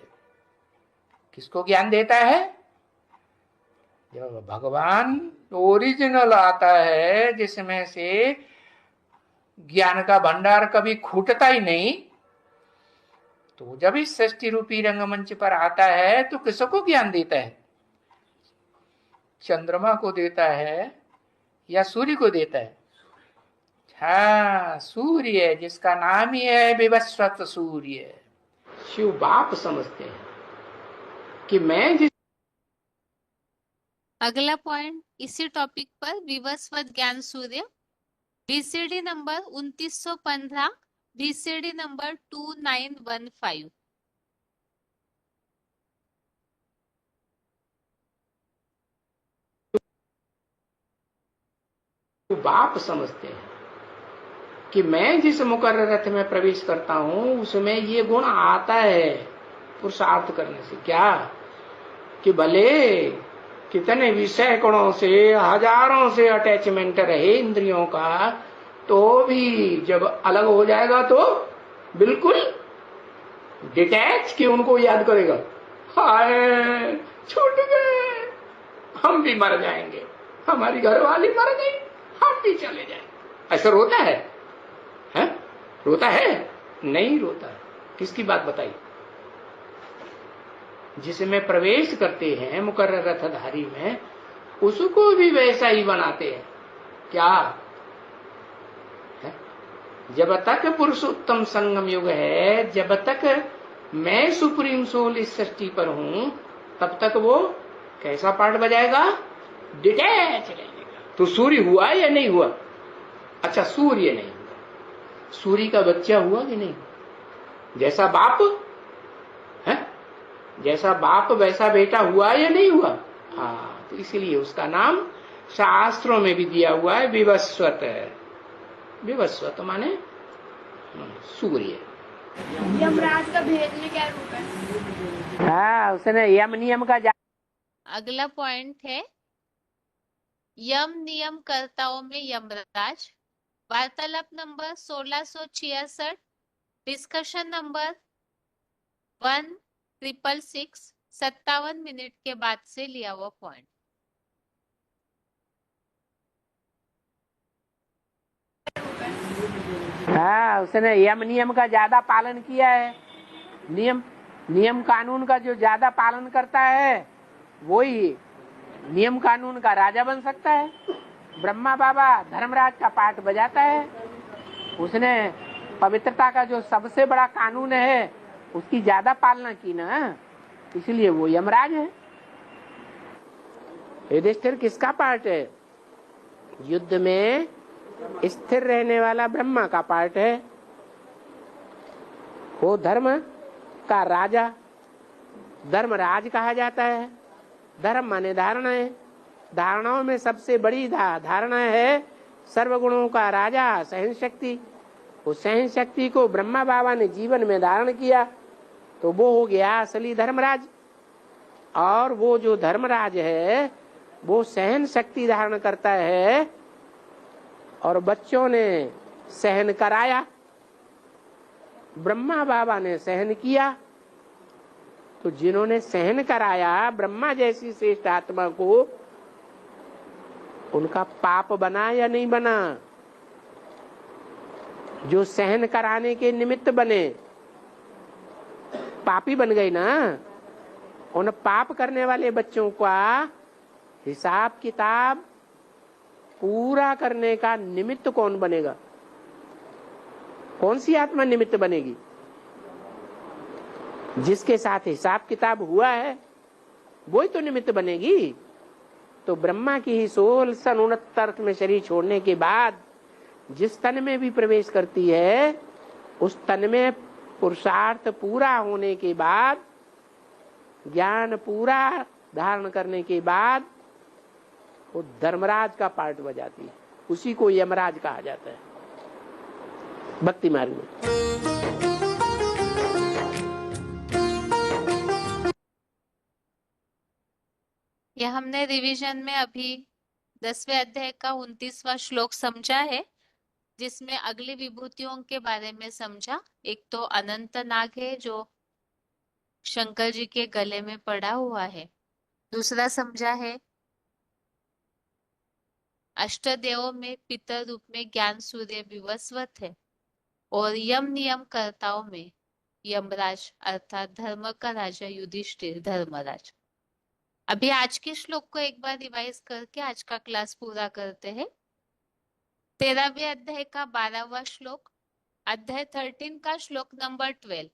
किसको ज्ञान देता है? जब भगवान ओरिजिनल आता है, जिसमें से ज्ञान का भंडार कभी खूटता ही नहीं, तो जब इस सृष्टि रूपी रंगमंच पर आता है तो किसको ज्ञान देता है? चंद्रमा को देता है या सूर्य को देता है? हाँ, सूर्य, जिसका नाम ही है विवस्वत सूर्य। शिव बाप समझते हैं कि मैं जिस अगला पॉइंट इसी टॉपिक पर, विवस्वत ज्ञान सूर्य, VCD नंबर 2915, VCD नंबर 2915। बाप समझते हैं कि मैं जिस मुकर्रर रथ में प्रवेश करता हूं, उसमें ये गुण आता है पुरुषार्थ करने से। क्या कि भले कितने भी सैकड़ों से हजारों से अटैचमेंट रहे इंद्रियों का, तो भी जब अलग हो जाएगा तो बिल्कुल डिटैच कि उनको याद करेगा, हाय छूट गए, हम भी मर जाएंगे, हमारी घरवाली मर गई, हम भी चले जाएंगे। ऐसा रोता है? रोता है? नहीं रोता है। किसकी बात बताई? जिसमें प्रवेश करते हैं मुकर्रर रथधारी में, उसको भी वैसा ही बनाते हैं। क्या है? जब तक पुरुषोत्तम संगम युग है, जब तक मैं सुप्रीम सोल इस सृष्टि पर हूं, तब तक वो कैसा पार्ट बजाएगा? डिटैच रहेगा। तो सूर्य हुआ या नहीं हुआ? अच्छा, सूर्य नहीं हुआ, सूर्य का बच्चा हुआ कि नहीं? जैसा बाप है, जैसा बाप वैसा बेटा हुआ या नहीं हुआ? हाँ, तो इसलिए उसका नाम शास्त्रों में भी दिया हुआ है विवस्वत। विवस्वत माने सूर्य। यमराज का भेद में क्या रूप है? हाँ, उसने यम नियम का अगला पॉइंट है यम नियम कर्ताओं में यमराज, वार्तालाप नंबर 1666, डिस्कशन नंबर 1666, 57 मिनट के बाद से लिया हुआ पॉइंट। हाँ, उसने यम नियम का ज्यादा पालन किया है। नियम कानून का जो ज्यादा पालन करता है, वही नियम कानून का राजा बन सकता है। ब्रह्मा बाबा धर्मराज का पाठ बजाता है। उसने पवित्रता का जो सबसे बड़ा कानून है, उसकी ज्यादा पालना की ना, इसलिए वो यमराज है। युधिष्ठिर किसका पार्ट है? युद्ध में स्थिर रहने वाला ब्रह्मा का पार्ट है। वो धर्म का राजा, धर्मराज कहा जाता है। धर्म माने धारणाएं, धारणाओं में सबसे बड़ी धारणा है सर्वगुणों का राजा, सहन शक्ति। उस सहन शक्ति को ब्रह्मा बाबा ने जीवन में धारण किया, तो वो हो गया असली धर्मराज। और वो जो धर्मराज है, वो सहन शक्ति धारण करता है, और बच्चों ने सहन कराया, ब्रह्मा बाबा ने सहन किया। तो जिन्होंने सहन कराया ब्रह्मा जैसी श्रेष्ठ आत्मा को, उनका पाप बना या नहीं बना? जो सहन कराने के निमित्त बने, पापी बन गए ना। उन पाप करने वाले बच्चों का हिसाब किताब पूरा करने का निमित्त कौन बनेगा? कौन सी आत्मा निमित्त बनेगी? जिसके साथ हिसाब किताब हुआ है वही तो निमित्त बनेगी। तो ब्रह्मा की ही सोल सन 69 में शरीर छोड़ने के बाद जिस तन में भी प्रवेश करती है उस तन में पुरुषार्थ पूरा होने के बाद, ज्ञान पूरा धारण करने के बाद वो धर्मराज का पार्ट बजाती है। उसी को यमराज कहा जाता है भक्ति मार्ग में। ये हमने रिवीजन में अभी 10वें अध्याय का 29वां श्लोक समझा है, जिसमें अगली विभूतियों के बारे में समझा। एक तो अनंत नाग है जो शंकर जी के गले में पड़ा हुआ है। दूसरा समझा है अष्टदेवों में पितर रूप में ज्ञान सूर्य विवस्वत है, और यम नियम कर्ताओं में यमराज अर्थात धर्म का राजा युधिष्ठिर धर्मराज। अभी आज के श्लोक को एक बार रिवाइज करके आज का क्लास पूरा करते हैं। 13वें अध्याय का 12वां श्लोक, अध्याय 13 का श्लोक नंबर 12।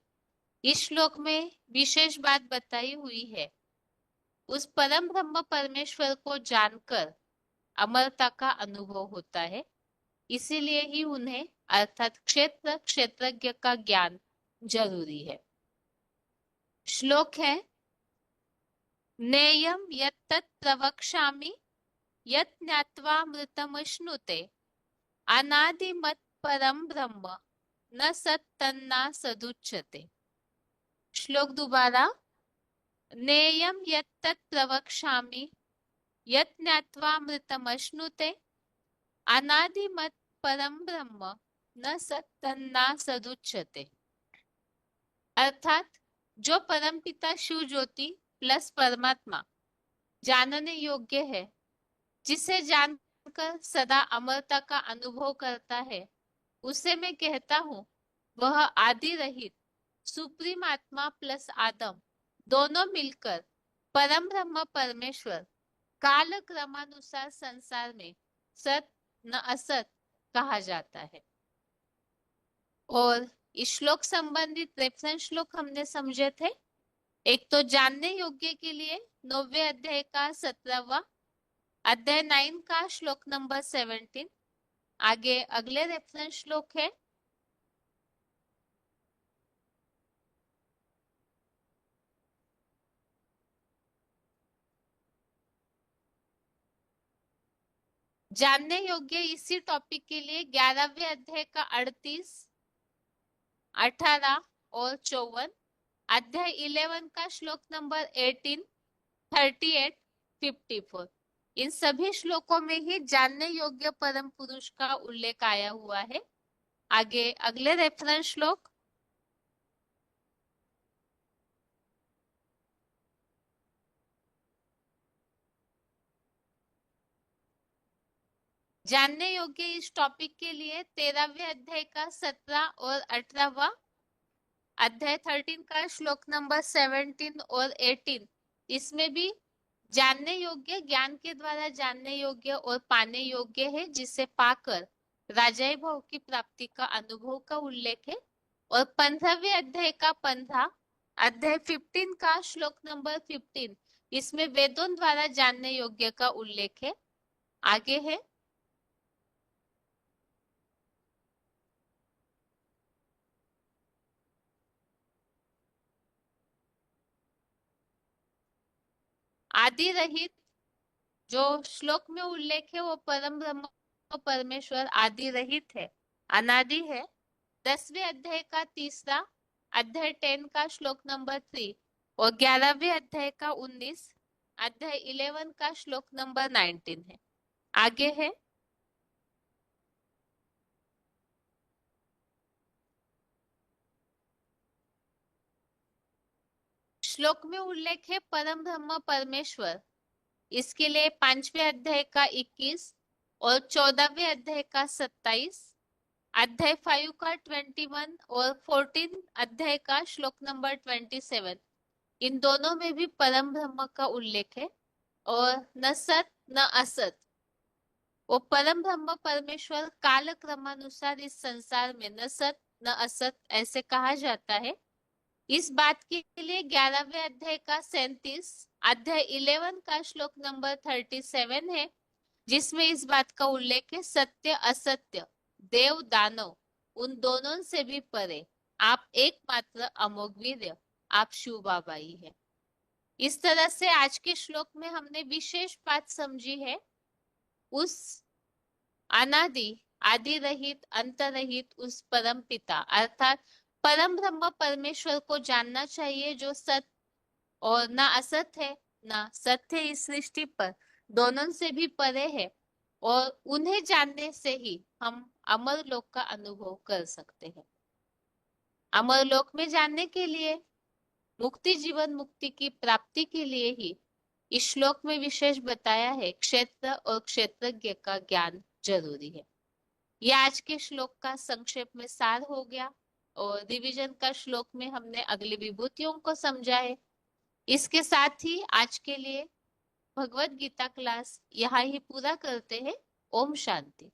इस श्लोक में विशेष बात बताई हुई है। उस परम ब्रह्म परमेश्वर को जानकर अमरता का अनुभव होता है, इसीलिए ही उन्हें अर्थात क्षेत्र क्षेत्रज्ञ का ज्ञान जरूरी है। श्लोक है नेयम यत्तत् प्रवक्ष्यामि यत् ज्ञात्वा मृतमश्नुते अनादिमत् परम ब्रह्म न सत् तन्ना सदुच्यते। श्लोक दोबारा, नेयम यत्तत् प्रवक्ष्यामि यत् ज्ञात्वा मृतमश्नुते अनादिमत् परम ब्रह्म न सत् तन्ना सदुच्यते। अर्थात जो परमपिता शिव ज्योति प्लस परमात्मा जानने योग्य है, जिसे जानकर सदा अमरता का अनुभव करता है, उसे मैं कहता हूँ वह आदि रहित सुप्रीम आत्मा प्लस आदम दोनों मिलकर परम ब्रह्म परमेश्वर काल क्रमानुसार संसार में सत न असत कहा जाता है। और इस श्लोक संबंधित रेफरेंस श्लोक हमने समझे थे। एक तो जानने योग्य के लिए 9वें अध्याय का 17वां, अध्याय 9 का श्लोक नंबर 17। आगे अगले रेफरेंस श्लोक है जानने योग्य इसी टॉपिक के लिए 11वें अध्याय का 38, 18 और 54, अध्याय 11 का श्लोक नंबर 18, 38, 54। इन सभी श्लोकों में ही जानने योग्य परम पुरुष का उल्लेख आया हुआ है। आगे अगले रेफरेंस श्लोक जानने योग्य इस टॉपिक के लिए 13वें अध्याय का 17 और 18वां, अध्याय 13 का श्लोक नंबर 17 और 18, इसमें भी जानने योग्य, ज्ञान के द्वारा जानने योग्य और पाने योग्य है, जिसे पाकर राजाई भाव की प्राप्ति का अनुभव का उल्लेख है। और 15वें अध्याय का 15, अध्याय 15 का श्लोक नंबर 15, इसमें वेदों द्वारा जानने योग्य का उल्लेख है। आगे है आदि रहित, जो श्लोक में उल्लेख है वो परम ब्रह्म परमेश्वर आदि रहित है, अनादि है। 10वें अध्याय का 3, अध्याय 10 का श्लोक नंबर 3 और 11वें अध्याय का 19, अध्याय 11 का श्लोक नंबर 19 है। आगे है श्लोक में उल्लेख है परम ब्रह्म परमेश्वर, इसके लिए 5वें अध्याय का 21 और 14वें अध्याय का 27, अध्याय 5 का 21 और 14 अध्याय का श्लोक नंबर 27, इन दोनों में भी परम ब्रह्म का उल्लेख है। और न सत न असत, वो परम ब्रह्म परमेश्वर काल क्रमानुसार इस संसार में न सत न असत ऐसे कहा जाता है। इस बात के लिए 11वें अध्याय का 37 अध्याय 11 का श्लोक नंबर 37 है, जिसमें इस बात का उल्लेख है, सत्य असत्य देव दानव उन दोनों से भी परे आप एकमात्र अमोघ वीर्य आप शिव बाबा ही है। इस तरह से आज के श्लोक में हमने विशेष बात समझी है, उस अनादि आदि रहित अंत रहित उस परम पिता अर्थात परम ब्रह्म परमेश्वर को जानना चाहिए, जो सत और ना असत है ना सत्य इस सृष्टि पर, दोनों से भी परे है। और उन्हें जानने से ही हम अमर लोक का अनुभव कर सकते हैं। अमर लोक में जानने के लिए, मुक्ति जीवन मुक्ति की प्राप्ति के लिए ही इस श्लोक में विशेष बताया है, क्षेत्र और क्षेत्रज्ञ का ज्ञान जरूरी है। यह आज के श्लोक का संक्षेप में सार हो गया और रिवीजन का श्लोक में हमने अगली विभूतियों को समझा है। इसके साथ ही आज के लिए भगवत गीता क्लास यहाँ ही पूरा करते हैं। ओम शांति।